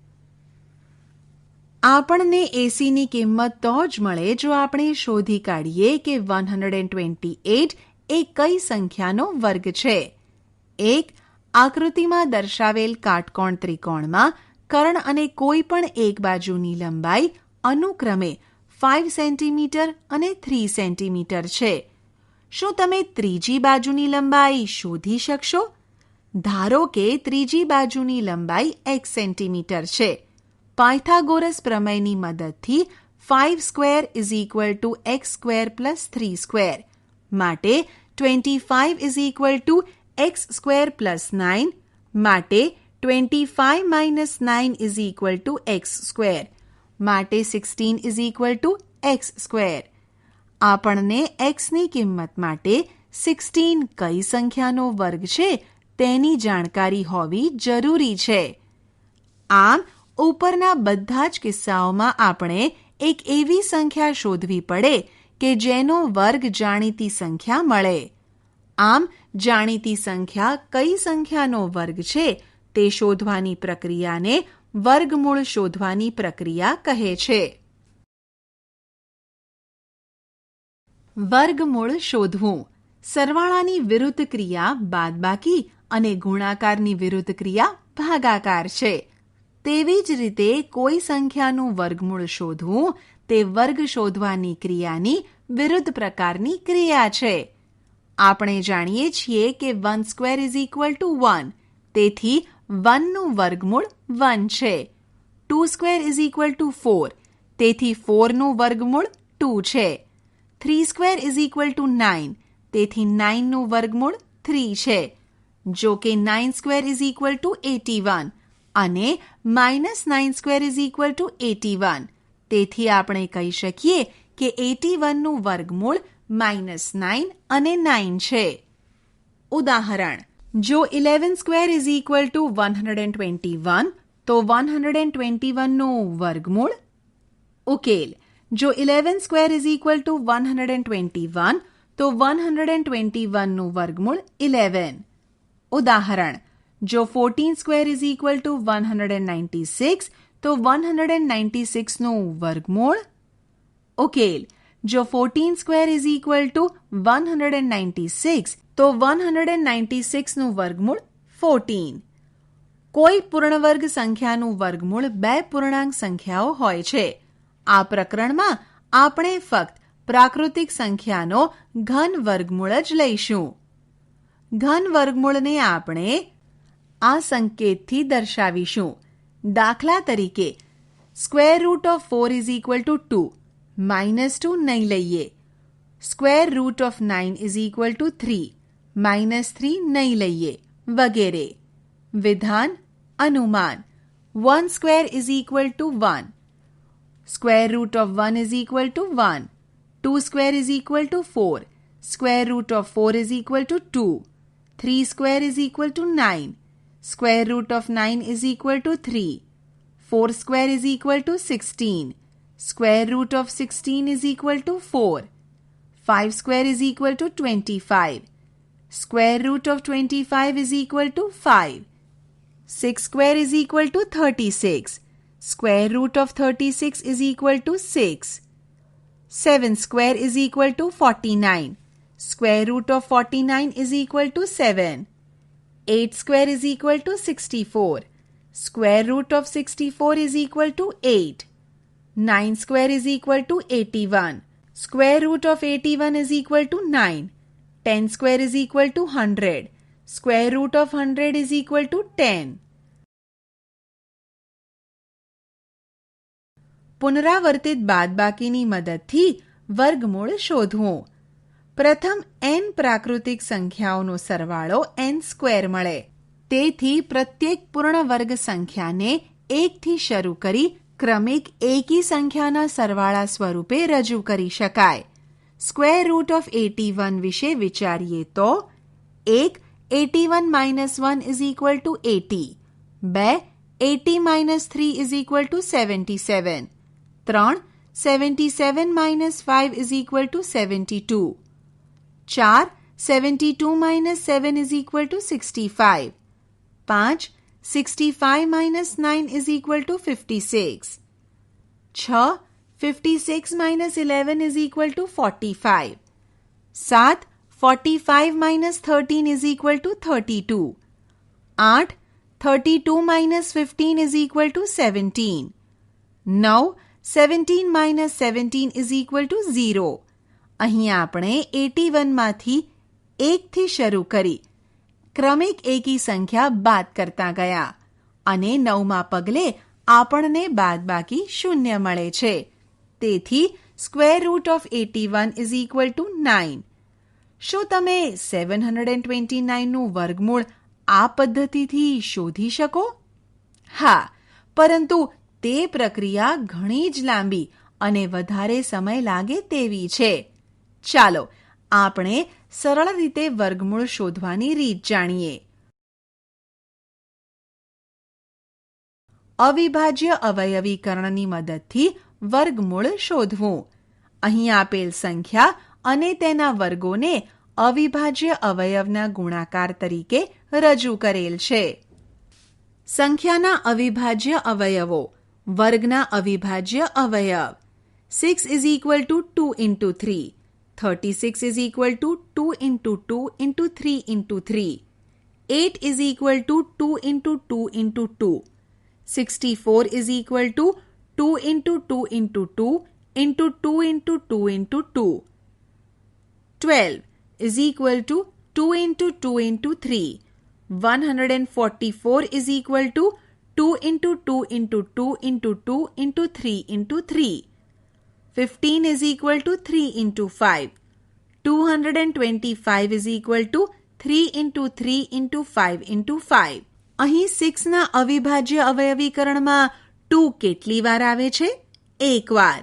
આપણને AC ની કિંમત તો જ મળે જો આપણે શોધી કાઢીએ કે 128 એ કઈ સંખ્યાનો વર્ગ છે. એક આકૃતિમાં દર્શાવેલ કાટકોણ ત્રિકોણમાં કર્ણ અને કોઈ પણ એક બાજુની લંબાઈ અનુક્રમે 5 સેન્ટીમીટર અને 3 સેન્ટીમીટર છે. શું તમે ત્રીજી બાજુની લંબાઈ શોધી શકશો? ધારો કે ત્રીજી બાજુની લંબાઈ x સેન્ટીમીટર છે. પાયથાગોરસ પ્રમેયની મદદથી 5² = x² + 3². માટે 25 = x² + 9. માટે 25 - 9 = x². માટે 16 = x². આપણને x ની કિંમત માટે 16 કઈ સંખ્યાનો વર્ગ છે તેની જાણકારી હોવી જરૂરી છે. આમ ઉપરના બધા જ કિસ્સાઓમાં આપણે એક એવી સંખ્યા શોધવી પડે કે જેનો વર્ગ જાણીતી સંખ્યા મળે. આમ જાણીતી સંખ્યા કઈ સંખ્યાનો વર્ગ છે તે શોધવાની પ્રક્રિયાને વર્ગમૂળ શોધવાની પ્રક્રિયા કહે છે. વર્ગમૂળ શોધવું. સરવાળાની વિરુદ્ધ ક્રિયા બાદબાકી અને ગુણાકારની વિરુદ્ધ ક્રિયા ભાગાકાર છે. તેવી જ રીતે કોઈ સંખ્યાનું વર્ગમૂળ શોધવું તે વર્ગ શોધવાની ક્રિયાની વિરુદ્ધ પ્રકારની ક્રિયા છે. આપણે જાણીએ છીએ કે 1² = 1. તેથી 1 નું વર્ગમૂળ 1 છે. 2² = 4. તેથી 4 નું વર્ગમૂળ 2 છે. 3² = 9. તેથી 9 નું વર્ગમૂળ 3 છે. જો કે 9² = 81 અને -9² = 81. તેથી આપણે કહી શકીએ કે 81નું વર્ગમૂળ -9 અને 9 છે. ઉદાહરણ: જો 11 સ્ક્વેર ઇઝ ઇક્વલ ટુ 121 તો 121નું વર્ગમૂળ. ઉકેલ: જો 11 સ્ક્વેર ઇઝ ઇક્વલ ટુ 121 તો 121નું વર્ગમૂળ 11. ઉદાહરણ: જો 14 સ્ક્વેર ઇઝ ઇક્વલ ટુ 196 તો 196નું વર્ગમૂળ. ઉકેલ: જો 14 સ્ક્વેર ઇઝ ઇક્વલ ટુ 196 તો 196નું વર્ગમૂળ 14. કોઈ પૂર્ણવર્ગ સંખ્યાનું વર્ગમૂળ બે પૂર્ણાંક સંખ્યાઓ હોય છે. આ પ્રકરણમાં આપણે ફક્ત પ્રાકૃતિક સંખ્યાનો ઘન વર્ગમૂળ જ લઈશું. ઘન વર્ગમૂળને આપણે આ સંકેતથી દર્શાવીશું. દાખલા તરીકે square root of 4 is equal two 2. -2 નહીં લઈએ. Square root of 9 is equal two 3. -3 નહીં લઈએ, વગેરે. વિધાન અનુમાન: 1 square is equal two 1. Square root of 1 is equal two 1. 2 square is equal two 4. Square root of 4 is equal two 2. 3 square is equal two 9. Square root of 9 is equal two 3. 4 square is equal two 16. Square root of 16 is equal two 4. 5 square is equal two 25. Square root of 25 is equal two 5. 6 square is equal two 36. Square root of 36 is equal two 6. 7 square is equal two 49. Square root of 49 is equal two 7. 8 square is equal two 64. Square root of 64 is equal two 8. 9 square is equal two 81. Square root of 81 is equal two 9. 10 square is equal two 100. Square root of 100 is equal to 10. પુનરાવર્તિત બાદબાકીની મદદથી વર્ગમૂળ શોધવું. પ્રથમ n પ્રાકૃતિક સંખ્યાઓનો સરવાળો n square મળે. તેથી પ્રત્યેક પૂર્ણ વર્ગ સંખ્યાને 1થી શરૂ કરી ક્રમિક એકી સંખ્યાના સરવાળા સ્વરૂપે રજૂ કરી શકાય. સ્ક્વેર રૂટ ઓફ 81 વિશે વિચારીએ તો: 1. 81 - 1 is equal two 80. 2. 80 - 3 is equal two 77. 3. 77 - 5 is equal two 72. 4. 72 - 7 is equal two 65. 5. 65 - 9 is equal two 56. 6. 56 - 11 is equal two 45. 7. 45 - 13 is equal two 32. 8. 32 - 15 is equal two 17. 9. 17 - 17 is equal two 0. અહીં આપણે 81માંથી 1થી શરૂ કરી ક્રમિક એકી સંખ્યા બાદ કરતા ગયા અને 9મા પગલે આપણને બાદબાકી 0 મળે છે. તેથી square root of 81 is equal two 9. શું તમે 729નું વર્ગમૂળ આ પદ્ધતિથી શોધી શકો? હા, પરંતુ તે પ્રક્રિયા ઘણી જ લાંબી અને વધારે સમય લાગે તેવી છે. ચાલો આપણે સરળ રીતે વર્ગમૂળ શોધવાની રીત જાણીએ. અવિભાજ્ય અવયવીકરણની મદદથી વર્ગમૂળ શોધવું. અહીં આપેલ સંખ્યા અને તેના વર્ગોને અવિભાજ્ય અવયવના ગુણાકાર તરીકે રજૂ કરેલ છે. સંખ્યાના અવિભાજ્ય અવયવો. વર્ગના અવિભાજ્ય અવયવ. 6 is equal two 2 into 3. 36 is equal to 2 into 2 into 3 into 3. 8 is equal to 2 into 2 into 2. 64 is equal to 2 into 2 into 2 into 2 into 2 into 2. 12 is equal to 2 into 2 into 3. 144 is equal to 2 into 2 into 2 into 2 into 3 into 3. 15 is equal to 3 into 5. 225 is equal to 3 into 3 into 5 into 5. અહીં 6ના અવિભાજ્ય અવયવીકરણમાં 2 કેટલી વાર આવે છે? એક વાર.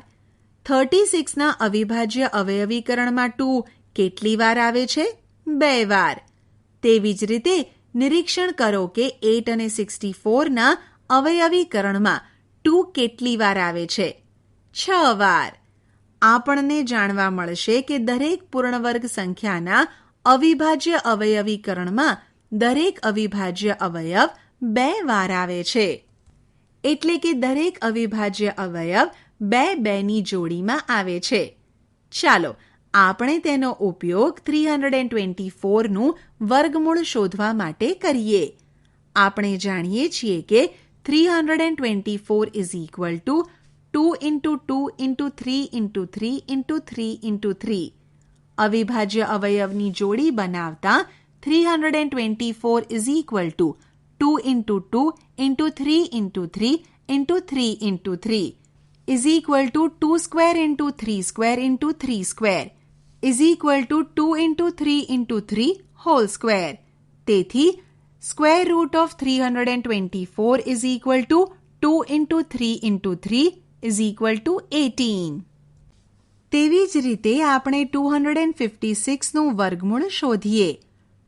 36ના અવિભાજ્ય અવયવીકરણમાં 2 કેટલી વાર આવે છે? 2 વાર. તેવી જ રીતે નિરીક્ષણ કરો કે 8 અને 64ના અવયવીકરણમાં 2 કેટલી વાર આવે છે? 6 વાર. આપણને જાણવા મળશે કે દરેક પૂર્ણવર્ગ સંખ્યાના અવિભાજ્ય અવયવીકરણમાં દરેક અવિભાજ્ય અવયવ 2 વાર આવે છે. એટલે કે દરેક અવિભાજ્ય અવયવ 2-2ની જોડીમાં આવે છે. ચાલો આપણે તેનો ઉપયોગ 324નું વર્ગમૂળ શોધવા માટે કરીએ. આપણે જાણીએ છીએ કે 324 is equal to 2 into 2 into 3 into 3 into 3 into 3. અવિભાજ્ય અવયવની જોડી બનાવતા 324 is equal to 2 into 2 into 3 into 3 into 3 into 3 is equal to 2 square into 3 square into 3 square is equal to 2 into 3 into 3 whole square. તેથી square root of 324 is equal to 2 into 3 into 3 is equal to 18. તેવી જ રીતે આપણે 256નું વર્ગમૂળ શોધીએ.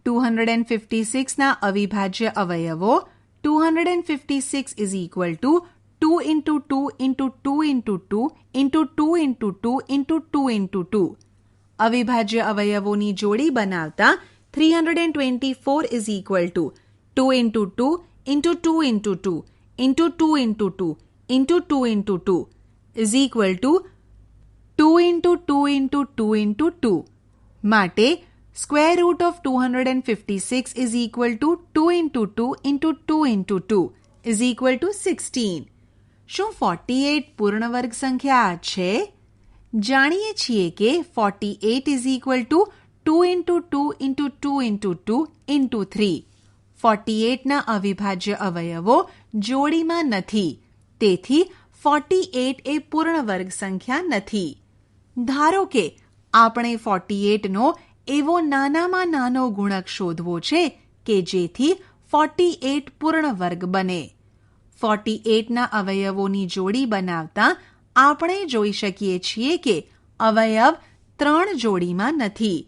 256ના અવિભાજ્ય અવયવો 256 is equal to 2 into 2 into 2 into 2 into 2 into 2 into 2 into 2. અવિભાજ્ય અવયવોની જોડી બનાવતા 324 is equal to 2 into 2 into 2 into 2 into 2 into 2 into 2 into 2 is equal to 2 into 2 into 2 into 2. માટે square root of 256 is equal to 2 into 2 into 2 into 2 is equal to 16. શું 48 પૂર્ણવર્ગ સંખ્યા છે? જાણીએ છીએ કે 48 is equal to 2 into 2 into 2 into 2 into 3. 48ના અવિભાજ્ય અવયવો જોડીમાં નથી. તેથી 48 એ પૂર્ણવર્ગ સંખ્યા નથી. ધારો કે આપણે 48નો એવો નાનામાં નાનો ગુણક શોધવો છે કે જેથી 48 પૂર્ણવર્ગ બને. 48ના અવયવોની જોડી બનાવતા આપણે જોઈ શકીએ છીએ કે અવયવ 3 જોડીમાં નથી.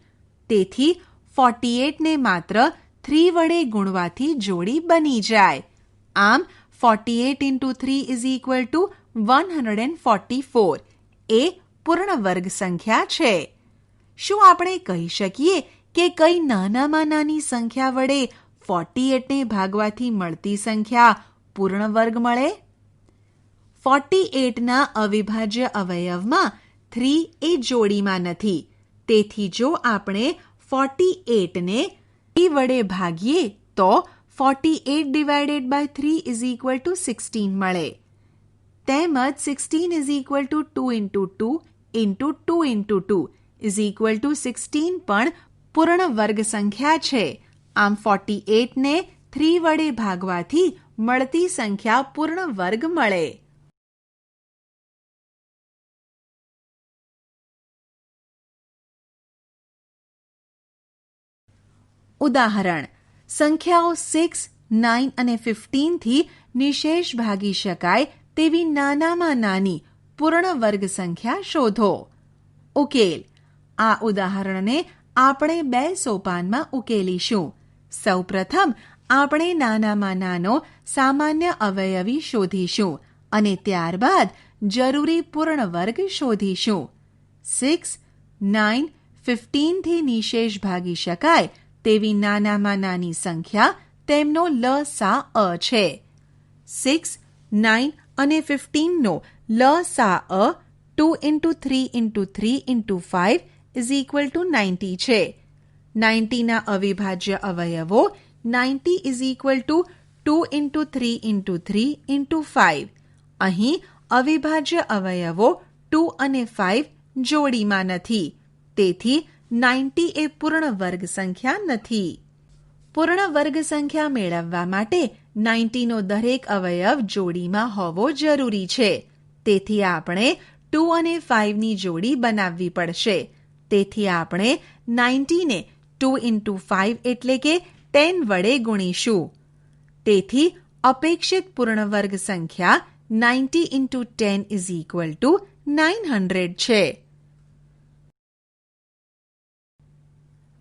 તેથી 48ને માત્ર 3 વડે ગુણવાથી જોડી બની જાય. આમ 48 into 3 is equal to 144 એ પૂર્ણવર્ગ સંખ્યા છે. શું આપણે કહી શકીએ કે કઈ નાનામાં નાની સંખ્યા વડે 48ને ભાગવાથી મળતી સંખ્યા પૂર્ણવર્ગ મળે? 48ના અવિભાજ્ય અવયવમાં 3 એ જોડીમાં નથી. તેથી જો આપણે 48ને 3 વડે ભાગીએ તો 48 divided by 3 is equal to 16 મળે. તેમજ 16 is equal to 2 into 2 into 2 into 2 is equal to 16 પણ પૂર્ણવર્ગ સંખ્યા છે. આમ 48ને 3 વડે ભાગવાથી મળતી સંખ્યા પૂર્ણવર્ગ મળે. ઉદાહરણ: સંખ્યાઓ 6, 9 અને 15 થી નિશેષ ભાગી શકાય તેવી નાનામાં નાની પૂર્ણવર્ગ સંખ્યા શોધો. ઉકેલ: આ ઉદાહરણને આપણે 2 સોપાનમાં ઉકેલીશું. સૌપ્રથમ આપણે નાનામાં નાનો સામાન્ય અવયવી શોધીશું અને ત્યારબાદ જરૂરી પૂર્ણવર્ગ શોધીશું. 6, 9, 15 થી નિશેષ ભાગી શકાય તેવી નાનામાં નાની સંખ્યા તેમનો લસા અ છે. 6, 9 અને 15નો લસા અ 2 into 3 into 3 into 5 is equal to 90 છે. 90ના અવિભાજ્ય અવયવો 90 is equal to 2 into 3 into 3 into 5. અહીં અવિભાજ્ય અવયવો 2 અને 5 જોડીમાં નથી. તેથી 90 એ પૂર્ણવર્ગ સંખ્યા નથી. પૂર્ણવર્ગ સંખ્યા મેળવવા માટે 90નો દરેક અવયવ જોડીમાં હોવો જરૂરી છે. તેથી આપણે 2 અને 5ની જોડી બનાવવી પડશે. તેથી આપણે 90ને 2 into 5 એટલે કે 10 વડે ગુણીશું. તેથી અપેક્ષિત પૂર્ણવર્ગ સંખ્યા 90 into 10 is equal to 900 છે.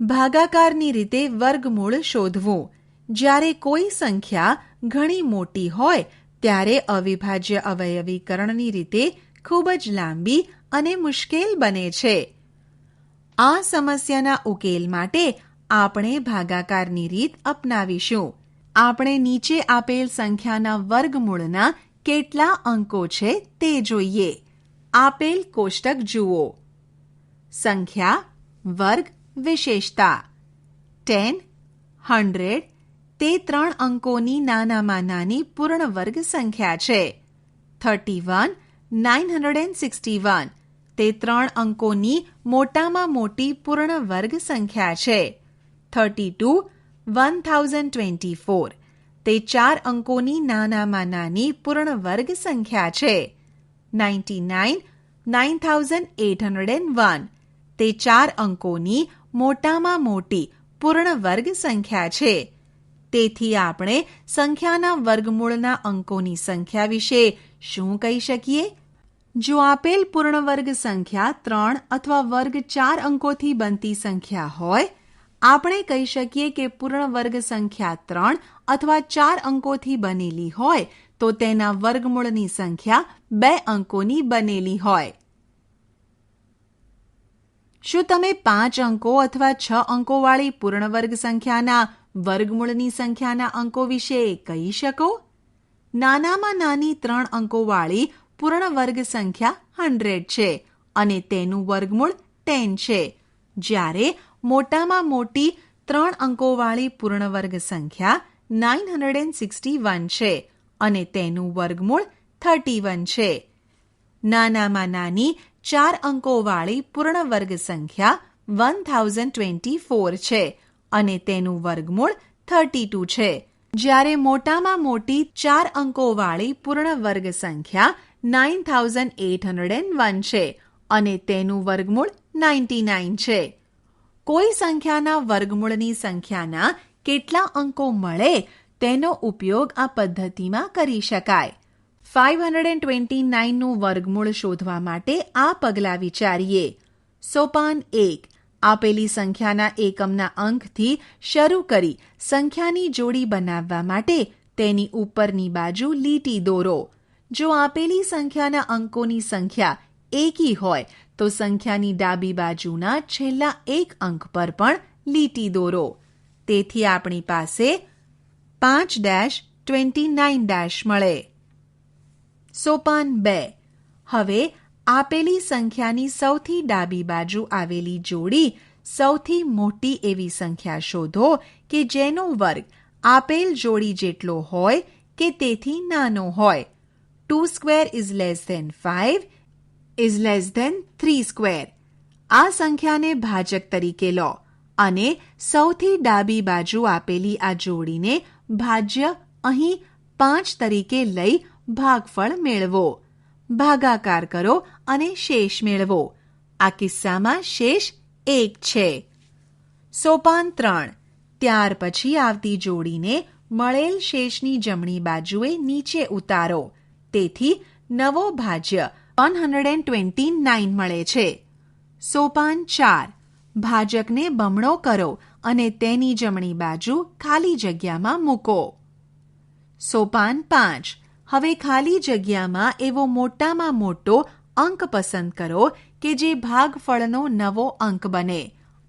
ભાગાકારની રીતે વર્ગમૂળ શોધવું. જ્યારે કોઈ સંખ્યા ઘણી મોટી હોય ત્યારે અવિભાજ્ય અવયવીકરણની રીતે ખૂબ જ લાંબી અને મુશ્કેલ બને છે. આ સમસ્યાના ઉકેલ માટે આપણે ભાગાકારની રીત અપનાવીશું. આપણે નીચે આપેલ સંખ્યાના વર્ગમૂળના કેટલા અંકો છે તે જોઈએ. આપેલ કોષ્ટક જુઓ. સંખ્યા, વર્ગ, વિશેષતા. 10, 100 તે 3 અંકોની નાનામાં નાની પૂર્ણ વર્ગ સંખ્યા છે. 31, 961 તે 3 અંકોની મોટામાં મોટી પૂર્ણ વર્ગ સંખ્યા છે. 32, 1024 તે 4 અંકોની નાનામાં નાની પૂર્ણ વર્ગ સંખ્યા છે. 99, 9801 તે 4 અંકોની મોટામાં મોટી પૂર્ણ વર્ગ સંખ્યા છે. તેથી આપણે સંખ્યાના વર્ગમૂળના અંકોની સંખ્યા વિશે શું કહી શકીએ? જો આપેલ પૂર્ણ વર્ગ સંખ્યા 3 અથવા વર્ગ 4 અંકોથી બનતી સંખ્યા હોય, આપણે કહી શકીએ કે પૂર્ણ વર્ગ સંખ્યા 3 અથવા 4 અંકોથી બનેલી હોય તો તેના વર્ગમૂળની સંખ્યા 2 અંકોની બનેલી હોય. શું તમે 5 અંકો અથવા 6 અંકોવાળી પૂર્ણ વર્ગ સંખ્યાના વર્ગમૂળની સંખ્યાના અંકો વિશે કહી શકો? નાનામાં નાની 3 અંકોવાળી પૂર્ણ વર્ગ સંખ્યા 100 છે અને તેનું વર્ગમૂળ 10 છે. જ્યારે મોટામાં મોટી 3 અંકોવાળી પૂર્ણ વર્ગ સંખ્યા 961 છે અને તેનું વર્ગમૂળ 31 છે. નાનામાં નાની 4 અંકોવાળી પૂર્ણ વર્ગ સંખ્યા 1024 છે અને તેનું વર્ગમૂળ 32 છે. જ્યારે મોટામાં મોટી 4 અંકોવાળી પૂર્ણ વર્ગ સંખ્યા 9801 છે અને તેનું વર્ગમૂળ 99 છે. કોઈ સંખ્યાના વર્ગમૂળની સંખ્યાના કેટલા અંકો મળે તેનો ઉપયોગ આ પદ્ધતિમાં કરી શકાય. 529 નું વર્ગમૂળ શોધવા માટે આ પગલાં વિચારીએ. સોપાન 1. આપેલી સંખ્યાના એકમના અંકથી શરૂ કરી સંખ્યાની જોડી બનાવવા માટે તેની ઉપરની બાજુ લીટી દોરો. જો આપેલી સંખ્યાના અંકોની સંખ્યા એકી હોય તો સંખ્યાની ડાબી બાજુના છેલ્લા એક અંક પર પણ લીટી દોરો. તેથી આપણી પાસે 5-29 મળે. સોપાન 2. હવે આપેલી સંખ્યાની સૌથી ડાબી બાજુ આવેલી જોડી સૌથી મોટી એવી સંખ્યા શોધો કે જેનો વર્ગ આપેલ જોડી જેટલો હોય કે તેથી નાનો હોય. 2² > 5 > 3². આ સંખ્યાને ભાજક તરીકે લો અને સૌથી ડાબી બાજુ આપેલી આ જોડીને ભાજ્ય અહીં 5 તરીકે લઈ ભાગફળ મેળવો. ભાગાકાર કરો અને શેષ મેળવો. આ કિસ્સામાં શેષ 1 છે. સોપાન 3. ત્યાર પછી આવતી જોડીને મળેલ શેષની જમણી બાજુએ નીચે ઉતારો. તેથી નવો ભાજ્ય 129 મળે છે. સોપાન 4. ભાજકને બમણો કરો અને તેની જમણી બાજુ ખાલી જગ્યામાં મૂકો. સોપાન 5. હવે ખાલી જગ્યામાં એવો મોટામાં મોટો અંક પસંદ કરો કે જે ભાગફળનો નવો અંક બને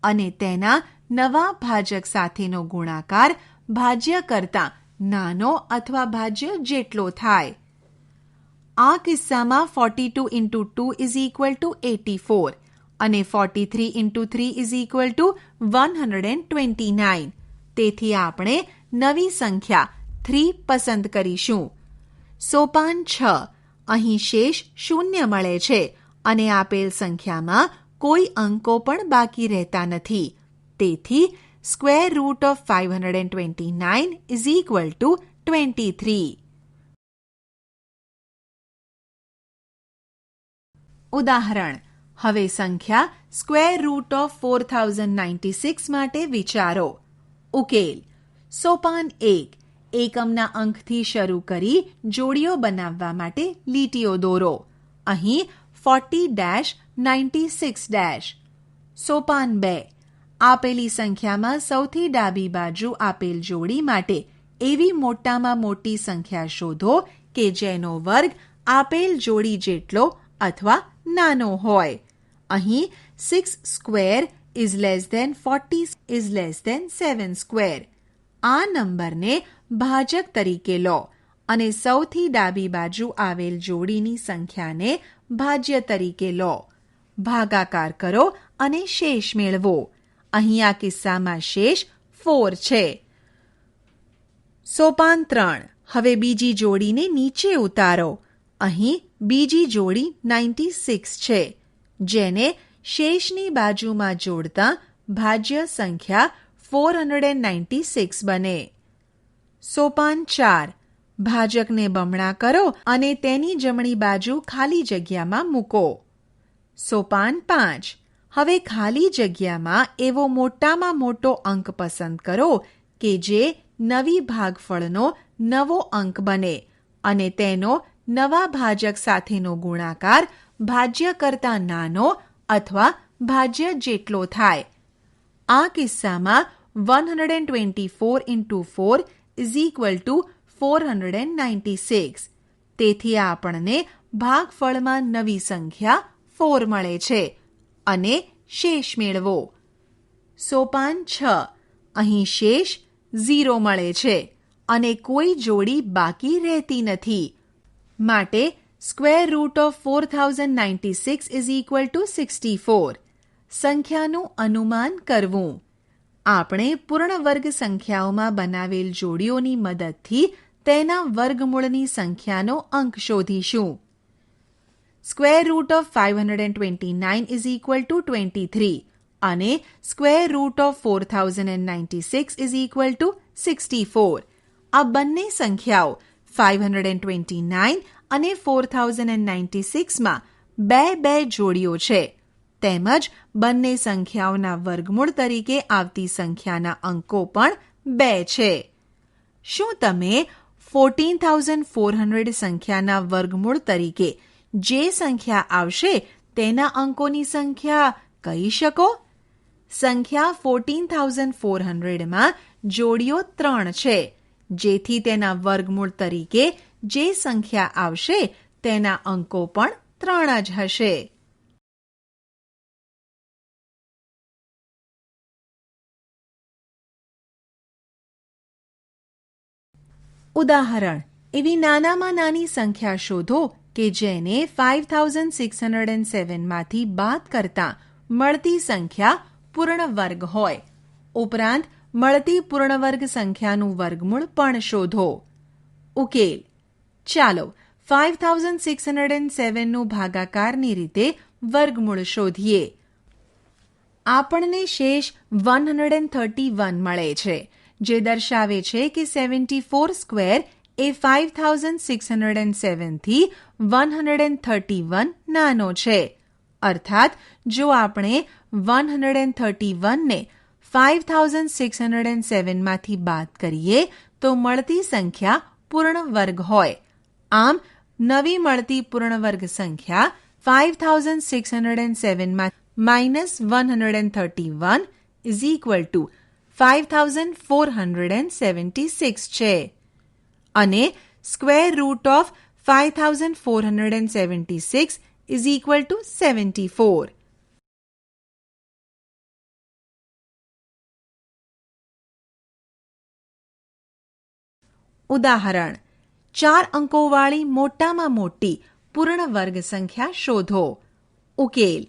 અને તેના નવા ભાજક સાથેનો ગુણાકાર ભાજ્ય કરતાં નાનો અથવા ભાજ્ય જેટલો થાય. આ કિસ્સામાં 42 × 2 = 84 અને 43 × 3 = 129. તેથી આપણે નવી સંખ્યા 3 પસંદ કરીશું. સોપાન 6. અહીં શેષ 0 મળે છે અને આપેલ સંખ્યામાં કોઈ અંકો પણ બાકી રહેતા નથી. તેથી √ 529 = 23. ઉદાહરણ. હવે સંખ્યા √ 4096 માટે વિચારો. ઉકેલ. સોપાન 1. એકમના અંકથી શરૂ કરી જોડીઓ બનાવવા માટે લીટીઓ દોરો. અહીં 40-96-. સોપાન 2. આપેલી સંખ્યામાં સૌથી ડાબી બાજુ આપેલ જોડી માટે એવી મોટામાં મોટી સંખ્યા શોધો કે જેનો વર્ગ આપેલ જોડી જેટલો અથવા નાનો હોય. અહીં 6 square is less than 40 is less than 7 square. આ નંબરને ભાજક તરીકે લો અને સૌથી ડાબી બાજુ આવેલ જોડીની સંખ્યાને ભાજ્ય તરીકે લો. ભાગાકાર કરો અને શેષ મેળવો. અહીં આ કિસ્સામાં શેષ 4 છે. સોપાન 3. હવે બીજી જોડીને નીચે ઉતારો. અહીં બીજી જોડી 96 છે, જેને શેષની બાજુમાં જોડતા ભાજ્ય સંખ્યા 496 બને. સોપાન 4. ભાજકને બમણા કરો અને તેની જમણી બાજુ ખાલી જગ્યામાં મૂકો. સોપાન 5. હવે ખાલી જગ્યામાં એવો મોટામાં મોટો અંક પસંદ કરો કે જે નવી ભાગફળનો નવો અંક બને અને તેનો નવા ભાજક સાથેનો ગુણાકાર ભાજ્ય કરતાં નાનો અથવા ભાજ્ય જેટલો થાય. આ કિસ્સામાં 124 into 4 is equal to 496. તેથી આપણને ભાગફળમાં નવી સંખ્યા 4 મળે છે અને શેષ મેળવો. સોપાન 6. અહીં શેષ 0 મળે છે અને કોઈ જોડી બાકી રહેતી નથી. માટે square root of 4096 is equal to 64. સંખ્યાનું અનુમાન કરવું. આપણે પૂર્ણ વર્ગ સંખ્યાઓમાં બનાવેલ જોડીઓની મદદથી તેના વર્ગમૂળની સંખ્યાનો અંક શોધીશું. Square root of 529 is equal to 23 અને square root of 4096 is equal to 64. આ બંને સંખ્યાઓ 529 અને 4096માં બે જોડીઓ છે. તેમજ બંને સંખ્યાઓના વર્ગમૂળ તરીકે આવતી સંખ્યાના અંકો પણ 2 છે. શું તમે 14,400 સંખ્યાના વર્ગમૂળ તરીકે જે સંખ્યા આવશે તેના અંકોની સંખ્યા કહી શકો? સંખ્યા 14,400માં જોડીઓ 3 છે, જેથી તેના વર્ગમૂળ તરીકે જે સંખ્યા આવશે તેના અંકો પણ 3 જ હશે. ઉદાહરણ. એવી નાનામાં નાની સંખ્યા શોધો કે જેને 5607 માંથી બાદ કરતા મળતી સંખ્યા પૂર્ણ વર્ગ હોય. ઉપરાંત મળતી પૂર્ણ વર્ગ સંખ્યાનું વર્ગમૂળ પણ શોધો. ઉકેલ. ચાલો 5607 નું ભાગાકારની રીતે વર્ગમૂળ શોધીએ. આપણને શેષ 131 મળે છે, જે દર્શાવે છે કે 74 સ્ક્વેર એ 5607 થી 131 નાનો છે. અર્થાત જો આપણે 131 ને 5607 માંથી બાદ કરીએ તો મળતી સંખ્યા પૂર્ણ વર્ગ હોય. આમ નવી મળતી પૂર્ણ વર્ગ સંખ્યા 5607 માં -131 is equal to 5476 છે. અને square root of 5476 is equal to 74. ઉદાહરણ. 4 અંકોવાળી મોટામાં મોટી પૂર્ણ વર્ગ સંખ્યા શોધો. ઉકેલ.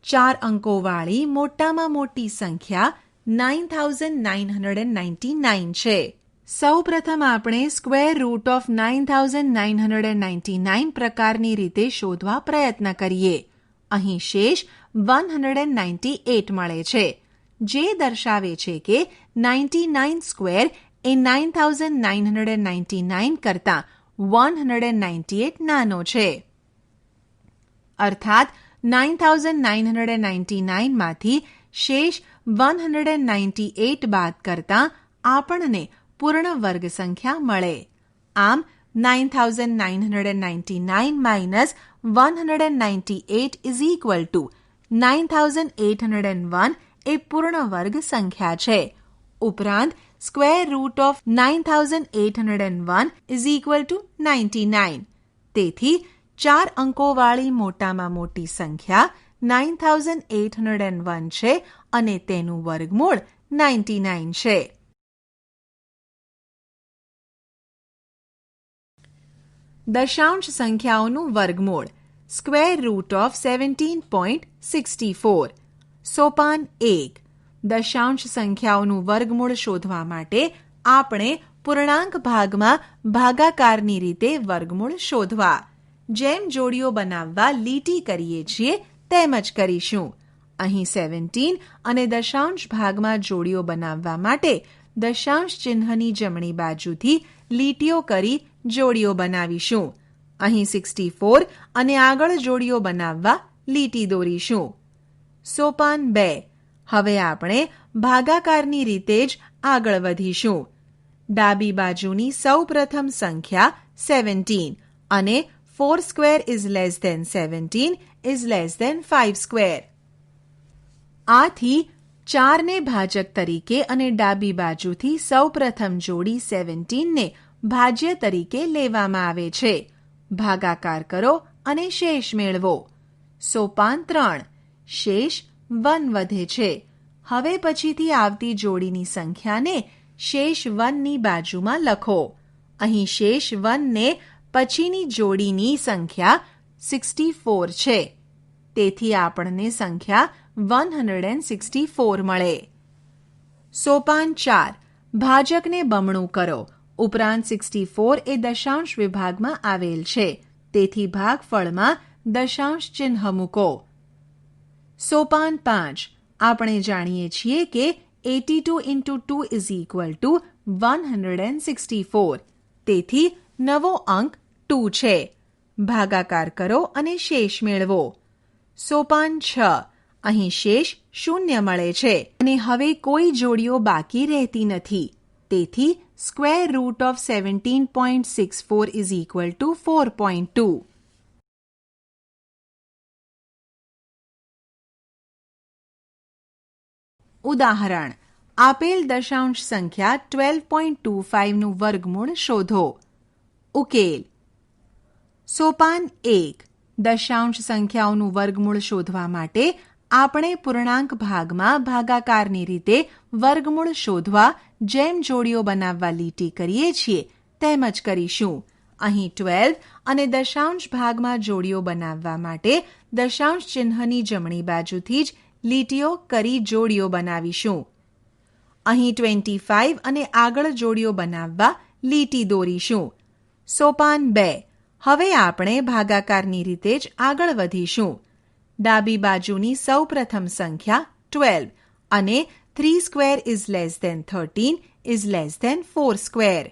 4 અંકોવાળી મોટામાં મોટી સંખ્યા 9999 છે. સૌપ્રથમ આપણે સ્ક્વેર રૂટ ઓફ 9999 પ્રકારની રીતે શોધવા પ્રયત્ન કરીએ. અહીં શેષ 198 મળે છે, જે દર્શાવે છે કે 99 સ્ક્વેર એ 9999 કરતાં 198 નાનો છે. અર્થાત 9999 માંથી શેષ 198 બાદ કરતાં આપણને પૂર્ણ વર્ગ સંખ્યા મળે. આમ 9999 minus 198 is equal to 9801 એ પૂર્ણ વર્ગ સંખ્યા છે. ઉપરાંત square root of 9801 is equal to 99. તેથી 4 અંકોવાળી મોટામાં મોટી સંખ્યા 9801 છે અને તેનું વર્ગમૂળ 99 છે. દશાંશ સંખ્યાઓનું વર્ગમૂળ સ્ક્વેર રૂટ ઓફ 17.64. સોપાન 1. દશાંશ સંખ્યાઓનું વર્ગમૂળ શોધવા માટે આપણે પૂર્ણાંક ભાગમાં ભાગાકારની રીતે વર્ગમૂળ શોધવા. જેમ જોડીઓ બનાવવા લીટી કરીએ છીએ તેમ જ કરીશું. અહીં 17 અને દશાંશ ભાગમાં જોડીઓ બનાવવા માટે દશાંશ ચિહ્નની જમણી બાજુથી લીટીઓ કરી જોડીઓ બનાવીશું. અહીં 64 અને આગળ જોડીઓ બનાવવા લીટી દોરીશું. સોપાન 2. હવે આપણે ભાગાકારની રીતે જ આગળ વધીશું. ડાબી બાજુની સૌપ્રથમ સંખ્યા 17 અને 4 square is less than 17 is less than 5 square. આથી 4 ને ભાજક તરીકે અને ડાબી બાજુથી સૌપ્રથમ જોડી 17 ને ભાજ્ય તરીકે લેવામાં આવે છે. ભાગાકાર કરો અને શેષ મેળવો. સોપાન 3. શેષ 1 વધે છે. હવે પછીથી આવતી જોડીની સંખ્યાને શેષ 1 ની બાજુમાં લખો. અહીં શેષ 1 ને પછીની જોડીની સંખ્યા 64 છે. તેથી આપણને સંખ્યા 164 મળે. સોપાન 4. ભાજકને બમણું કરો. ઉપરાંત 64 એ દશાંશ વિભાગમાં આવેલ છે. તેથી ભાગફળમાં દશાંશ ચિહ્ન મૂકો. સોપાન 5. આપણે જાણીએ છીએ કે 82 into 2 is equal to 164. તેથી નવો અંક 2 છે. ભાગાકાર કરો અને શેષ મેળવો. સોપાન 6. અહીં શેષ 0 મળે છે અને હવે કોઈ જોડીઓ બાકી રહેતી નથી. તેથી square root of 17.64 is equal to 4.2. ઉદાહરણ. આપેલ દશાંશ સંખ્યા 12.25 નું વર્ગમૂળ શોધો. ઉકેલ. સોપાન 1. દશાંશ સંખ્યાઓનું વર્ગમૂળ શોધવા માટે આપણે પૂર્ણાંક ભાગમાં ભાગાકારની રીતે વર્ગમૂળ શોધવા જેમ જોડીઓ બનાવવા લીટી કરીએ છીએ તેમ જ કરીશું. અહીં 12 અને દશાંશ ભાગમાં જોડીઓ બનાવવા માટે દશાંશ ચિહ્નની જમણી બાજુથી જ લીટીઓ કરી જોડીઓ બનાવીશું. અહીં 25 અને આગળ જોડીઓ બનાવવા લીટી દોરીશું. સોપાન 2. હવે આપણે ભાગાકારની રીતે જ આગળ વધીશું. ડાબી બાજુની સૌપ્રથમ સંખ્યા 12 અને 3 square is less than 13 is less than 4 square.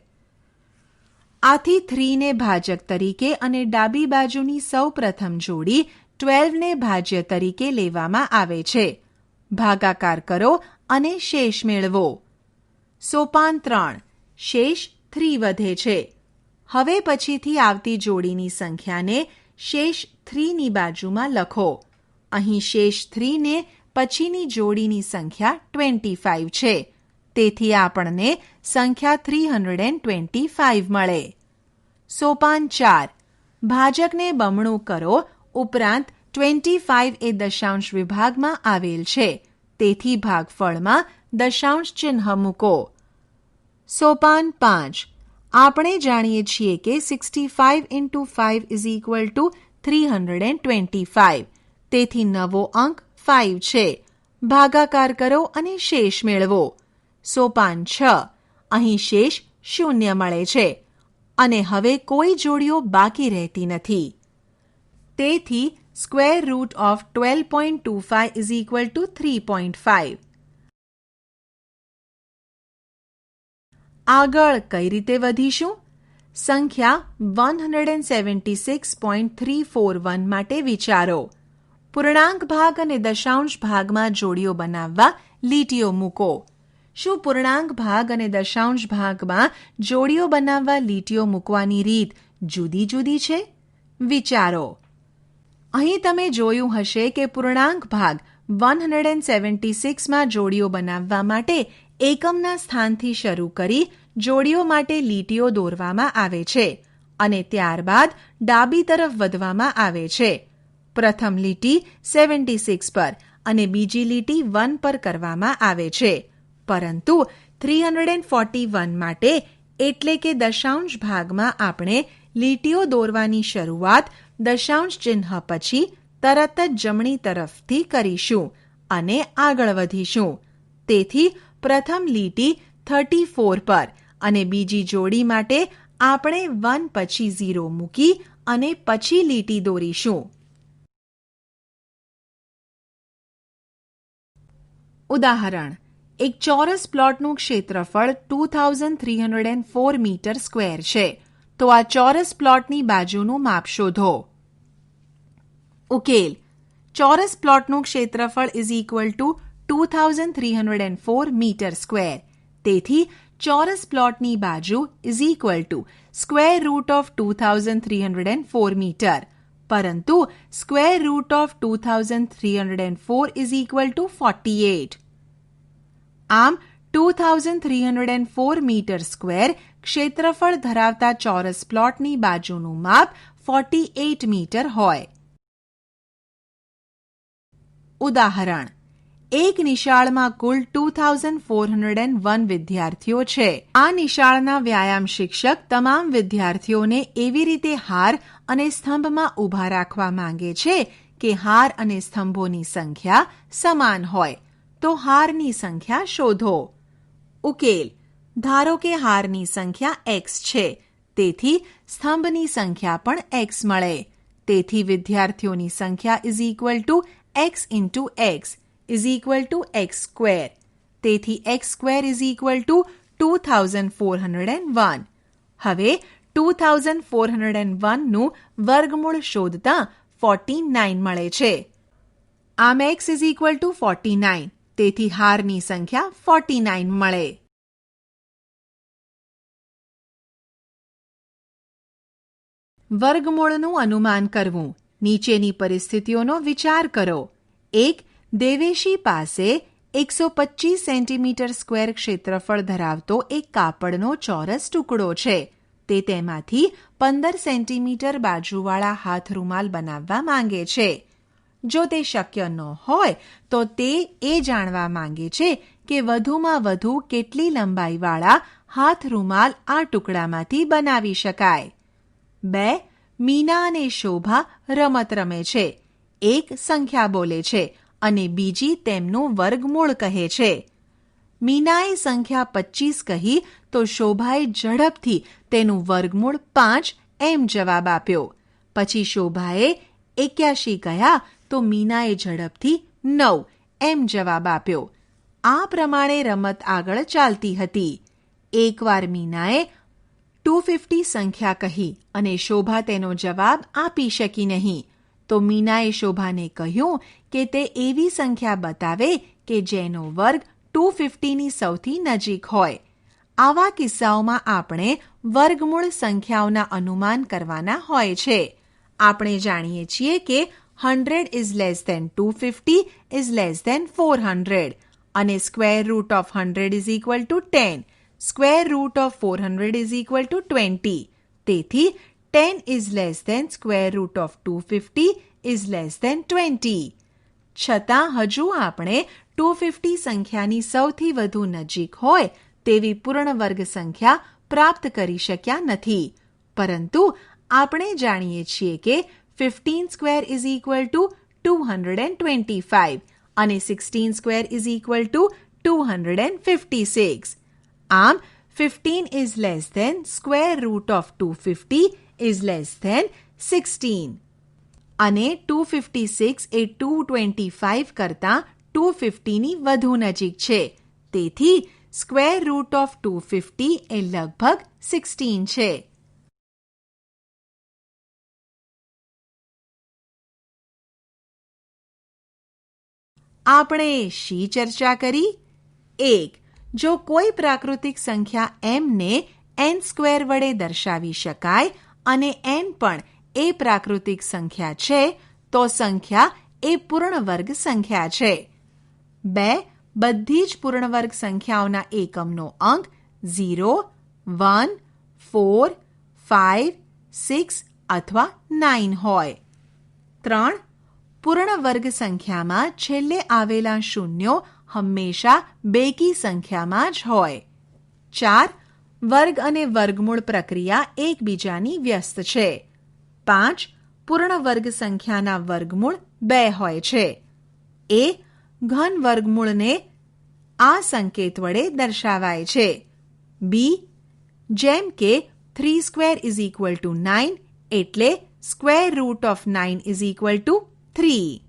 આથી 3 ને ભાજક તરીકે અને ડાબી બાજુની સૌપ્રથમ જોડી 12 ને ભાજ્ય તરીકે લેવામાં આવે છે. ભાગાકાર કરો અને શેષ મેળવો. સોપાન 3. શેષ 3 વધે છે. હવે પછીથી આવતી જોડીની સંખ્યાને શેષ 3 ની બાજુમાં લખો. અહીં શેષ 3 ને પછીની જોડીની સંખ્યા 25 છે. તેથી આપણને સંખ્યા 325 મળે. સોપાન 4. ભાજકને બમણું કરો. ઉપરાંત 25 એ દશાંશ વિભાગમાં આવેલ છે. તેથી ભાગફળમાં દશાંશ ચિહ્ન મૂકો. સોપાન 5. આપણે જાણીએ છીએ કે 65 into 5 is equal to 325. તેથી નવો અંક 5 છે. ભાગાકાર કરો અને શેષ મેળવો. સોપાન 6. અહીં શેષ 0 મળે છે અને હવે કોઈ જોડીઓ બાકી રહેતી નથી. તેથી square root of 12.25 is equal to 3.5. આગળ કઈ રીતે વધીશું? સંખ્યા 176.341 માટે વિચારો. પૂર્ણાંક ભાગ અને દશાંશ ભાગમાં જોડીઓ બનાવવા લીટીઓ મૂકો. શું પૂર્ણાંક ભાગ અને દશાંશ ભાગમાં જોડીઓ બનાવવા લીટીઓ મૂકવાની રીત જુદી જુદી છે? વિચારો. અહીં તમે જોયું હશે કે પૂર્ણાંક ભાગ 176માં જોડીઓ બનાવવા માટે એકમના સ્થાનથી શરૂ કરી જોડીઓ માટે લીટીઓ દોરવામાં આવે છે અને ત્યારબાદ ડાબી તરફ વધવામાં આવે છે. પ્રથમ લીટી 76 પર અને બીજી લીટી 1 પર કરવામાં આવે છે. પરંતુ 341 માટે એટલે કે દશાંશ ભાગમાં આપણે લીટીઓ દોરવાની શરૂઆત દશાંશ ચિહ્ન પછી તરત જ જમણી તરફથી કરીશું અને આગળ વધીશું. તેથી પ્રથમ લીટી 34 પર અને બીજી જોડી માટે આપણે 1 પછી 0 મૂકી અને પછી લીટી દોરીશું. ઉદાહરણ: એક ચોરસ પ્લોટનું ક્ષેત્રફળ 2304 મીટર સ્ક્વેર છે. તો આ ચોરસ પ્લોટની બાજુનું માપ શોધો. ઉકેલ: ચોરસ પ્લોટનું ક્ષેત્રફળ is equal to 2304 metre square. તેથી ચોરસ પ્લોટની બાજુ is equal to square root of 2304 metre. પરંતુ square root of 2304 is equal to 48. આમ 2304 મીટર સ્ક્વેર ક્ષેત્રફળ ધરાવતા ચોરસ પ્લોટની બાજુનું માપ 48 મીટર હોય. ઉદાહરણ: એક નિશાળમાં કુલ 2401 વિદ્યાર્થીઓ છે. આ નિશાળના વ્યાયામ શિક્ષક તમામ વિદ્યાર્થીઓને એવી રીતે હાર અને સ્તંભમાં ઊભા રાખવા માંગે છે કે હાર અને સ્તંભોની સંખ્યા સમાન હોય. તો હારની સંખ્યા શોધો. ઉકેલ: ધારો કે હારની સંખ્યા x છે, તેથી સ્તંભની સંખ્યા પણ x મળે. તેથી વિદ્યાર્થીઓની સંખ્યા is equal two x into x is equal two x square. તેથી x square is equal two 2401. હવે 2401 નું વર્ગમૂળ શોધતા 49 મળે છે. આમ x ઇઝ ઇક્વલ ટુ 49. તેથી હારની સંખ્યા 49 મળે. વર્ગમૂળનું અનુમાન કરવું. નીચેની પરિસ્થિતિઓનો વિચાર કરો. એક, દેવેશી પાસે 125 સેન્ટીમીટર સ્ક્વેર ક્ષેત્રફળ ધરાવતો એક કાપડનો ચોરસ ટુકડો છે. તે તેમાંથી 15 સેન્ટીમીટર બાજુવાળા હાથ રૂમાલ બનાવવા માંગે છે. જો તે શક્ય ન હોય તો તે એ જાણવા માંગે છે કે વધુમાં વધુ કેટલી લંબાઈવાળા હાથ રૂમાલ આ ટુકડામાંથી બનાવી શકાય. 2. મીના અને શોભા રમત રમે છે. એક સંખ્યા બોલે છે અને બીજી તેમનું વર્ગમૂળ કહે છે. મીનાએ સંખ્યા 25 કહી તો શોભાએ ઝડપથી તેનું વર્ગમૂળ 5 એમ જવાબ આપ્યો. પછી શોભાએ 81 કહ્યા તો મીનાએ ઝડપથી 9 એમ જવાબ આપ્યો. આ પ્રમાણે રમત આગળ ચાલતી હતી. એકવાર મીનાએ 250 સંખ્યા કહી અને શોભા તેનો જવાબ આપી શકી નહીં. તો મીનાએ શોભાને કહ્યું કે તે એવી સંખ્યા બતાવે કે જેનો વર્ગ 250ની સૌથી નજીક હોય. આવા કિસ્સાઓમાં આપણે વર્ગમૂળ સંખ્યાઓના અનુમાન કરવાના હોય છે. આપણે જાણીએ છીએ કે 100 is less than 250 is less than 400 અને square root of 100 is equal to 10. Square root of 400 is equal to 20. તેથી 10 is less than square root of 250 is less than 20. છતાં હજુ આપણે 250 સંખ્યાની સૌથી વધુ નજીક હોય તેવી પૂર્ણ વર્ગ સંખ્યા પ્રાપ્ત કરી શક્યા નથી. પરંતુ આપણે જાણીએ છીએ કે 15 સ્ક્વેર ઇઝ ઇક્વલ ટુ 225 અને 16 સ્ક્વેર ઇઝ ઇક્વલ ટુ 256. આમ 15 is less than square root of 250 is less than 16 અને 256 એ 225 કરતાં 250ની વધુ નજીક છે. તેથી સ્ક્વેર રૂટ ઓફ 250 એ લગભગ 16 છે. આપણે શી ચર્ચા કરી? 1. જો કોઈ પ્રાકૃતિક સંખ્યા m ને n સ્ક્વેર વડે દર્શાવી શકાય અને n પણ એ પ્રાકૃતિક સંખ્યા છે તો સંખ્યા એ પૂર્ણવર્ગ સંખ્યા છે. 2. બધી જ પૂર્ણવર્ગ સંખ્યાઓના એકમનો અંક 0, 1, 4, 5, 6 અથવા 9 હોય. 3. પૂર્ણવર્ગ સંખ્યામાં છેલ્લે આવેલા શૂન્યો હંમેશા બેકી સંખ્યામાં જ હોય. 4. વર્ગ અને વર્ગમૂળ પ્રક્રિયા એકબીજાની વ્યસ્ત છે. 5. પૂર્ણ વર્ગ સંખ્યાના વર્ગમૂળ 2 હોય છે. એ ઘન વર્ગમૂળને આ સંકેત વડે દર્શાવાય છે. બી જેમ કે 3² = 9 એટલે સ્ક્વેર રૂટ ઓફ 9 = 3.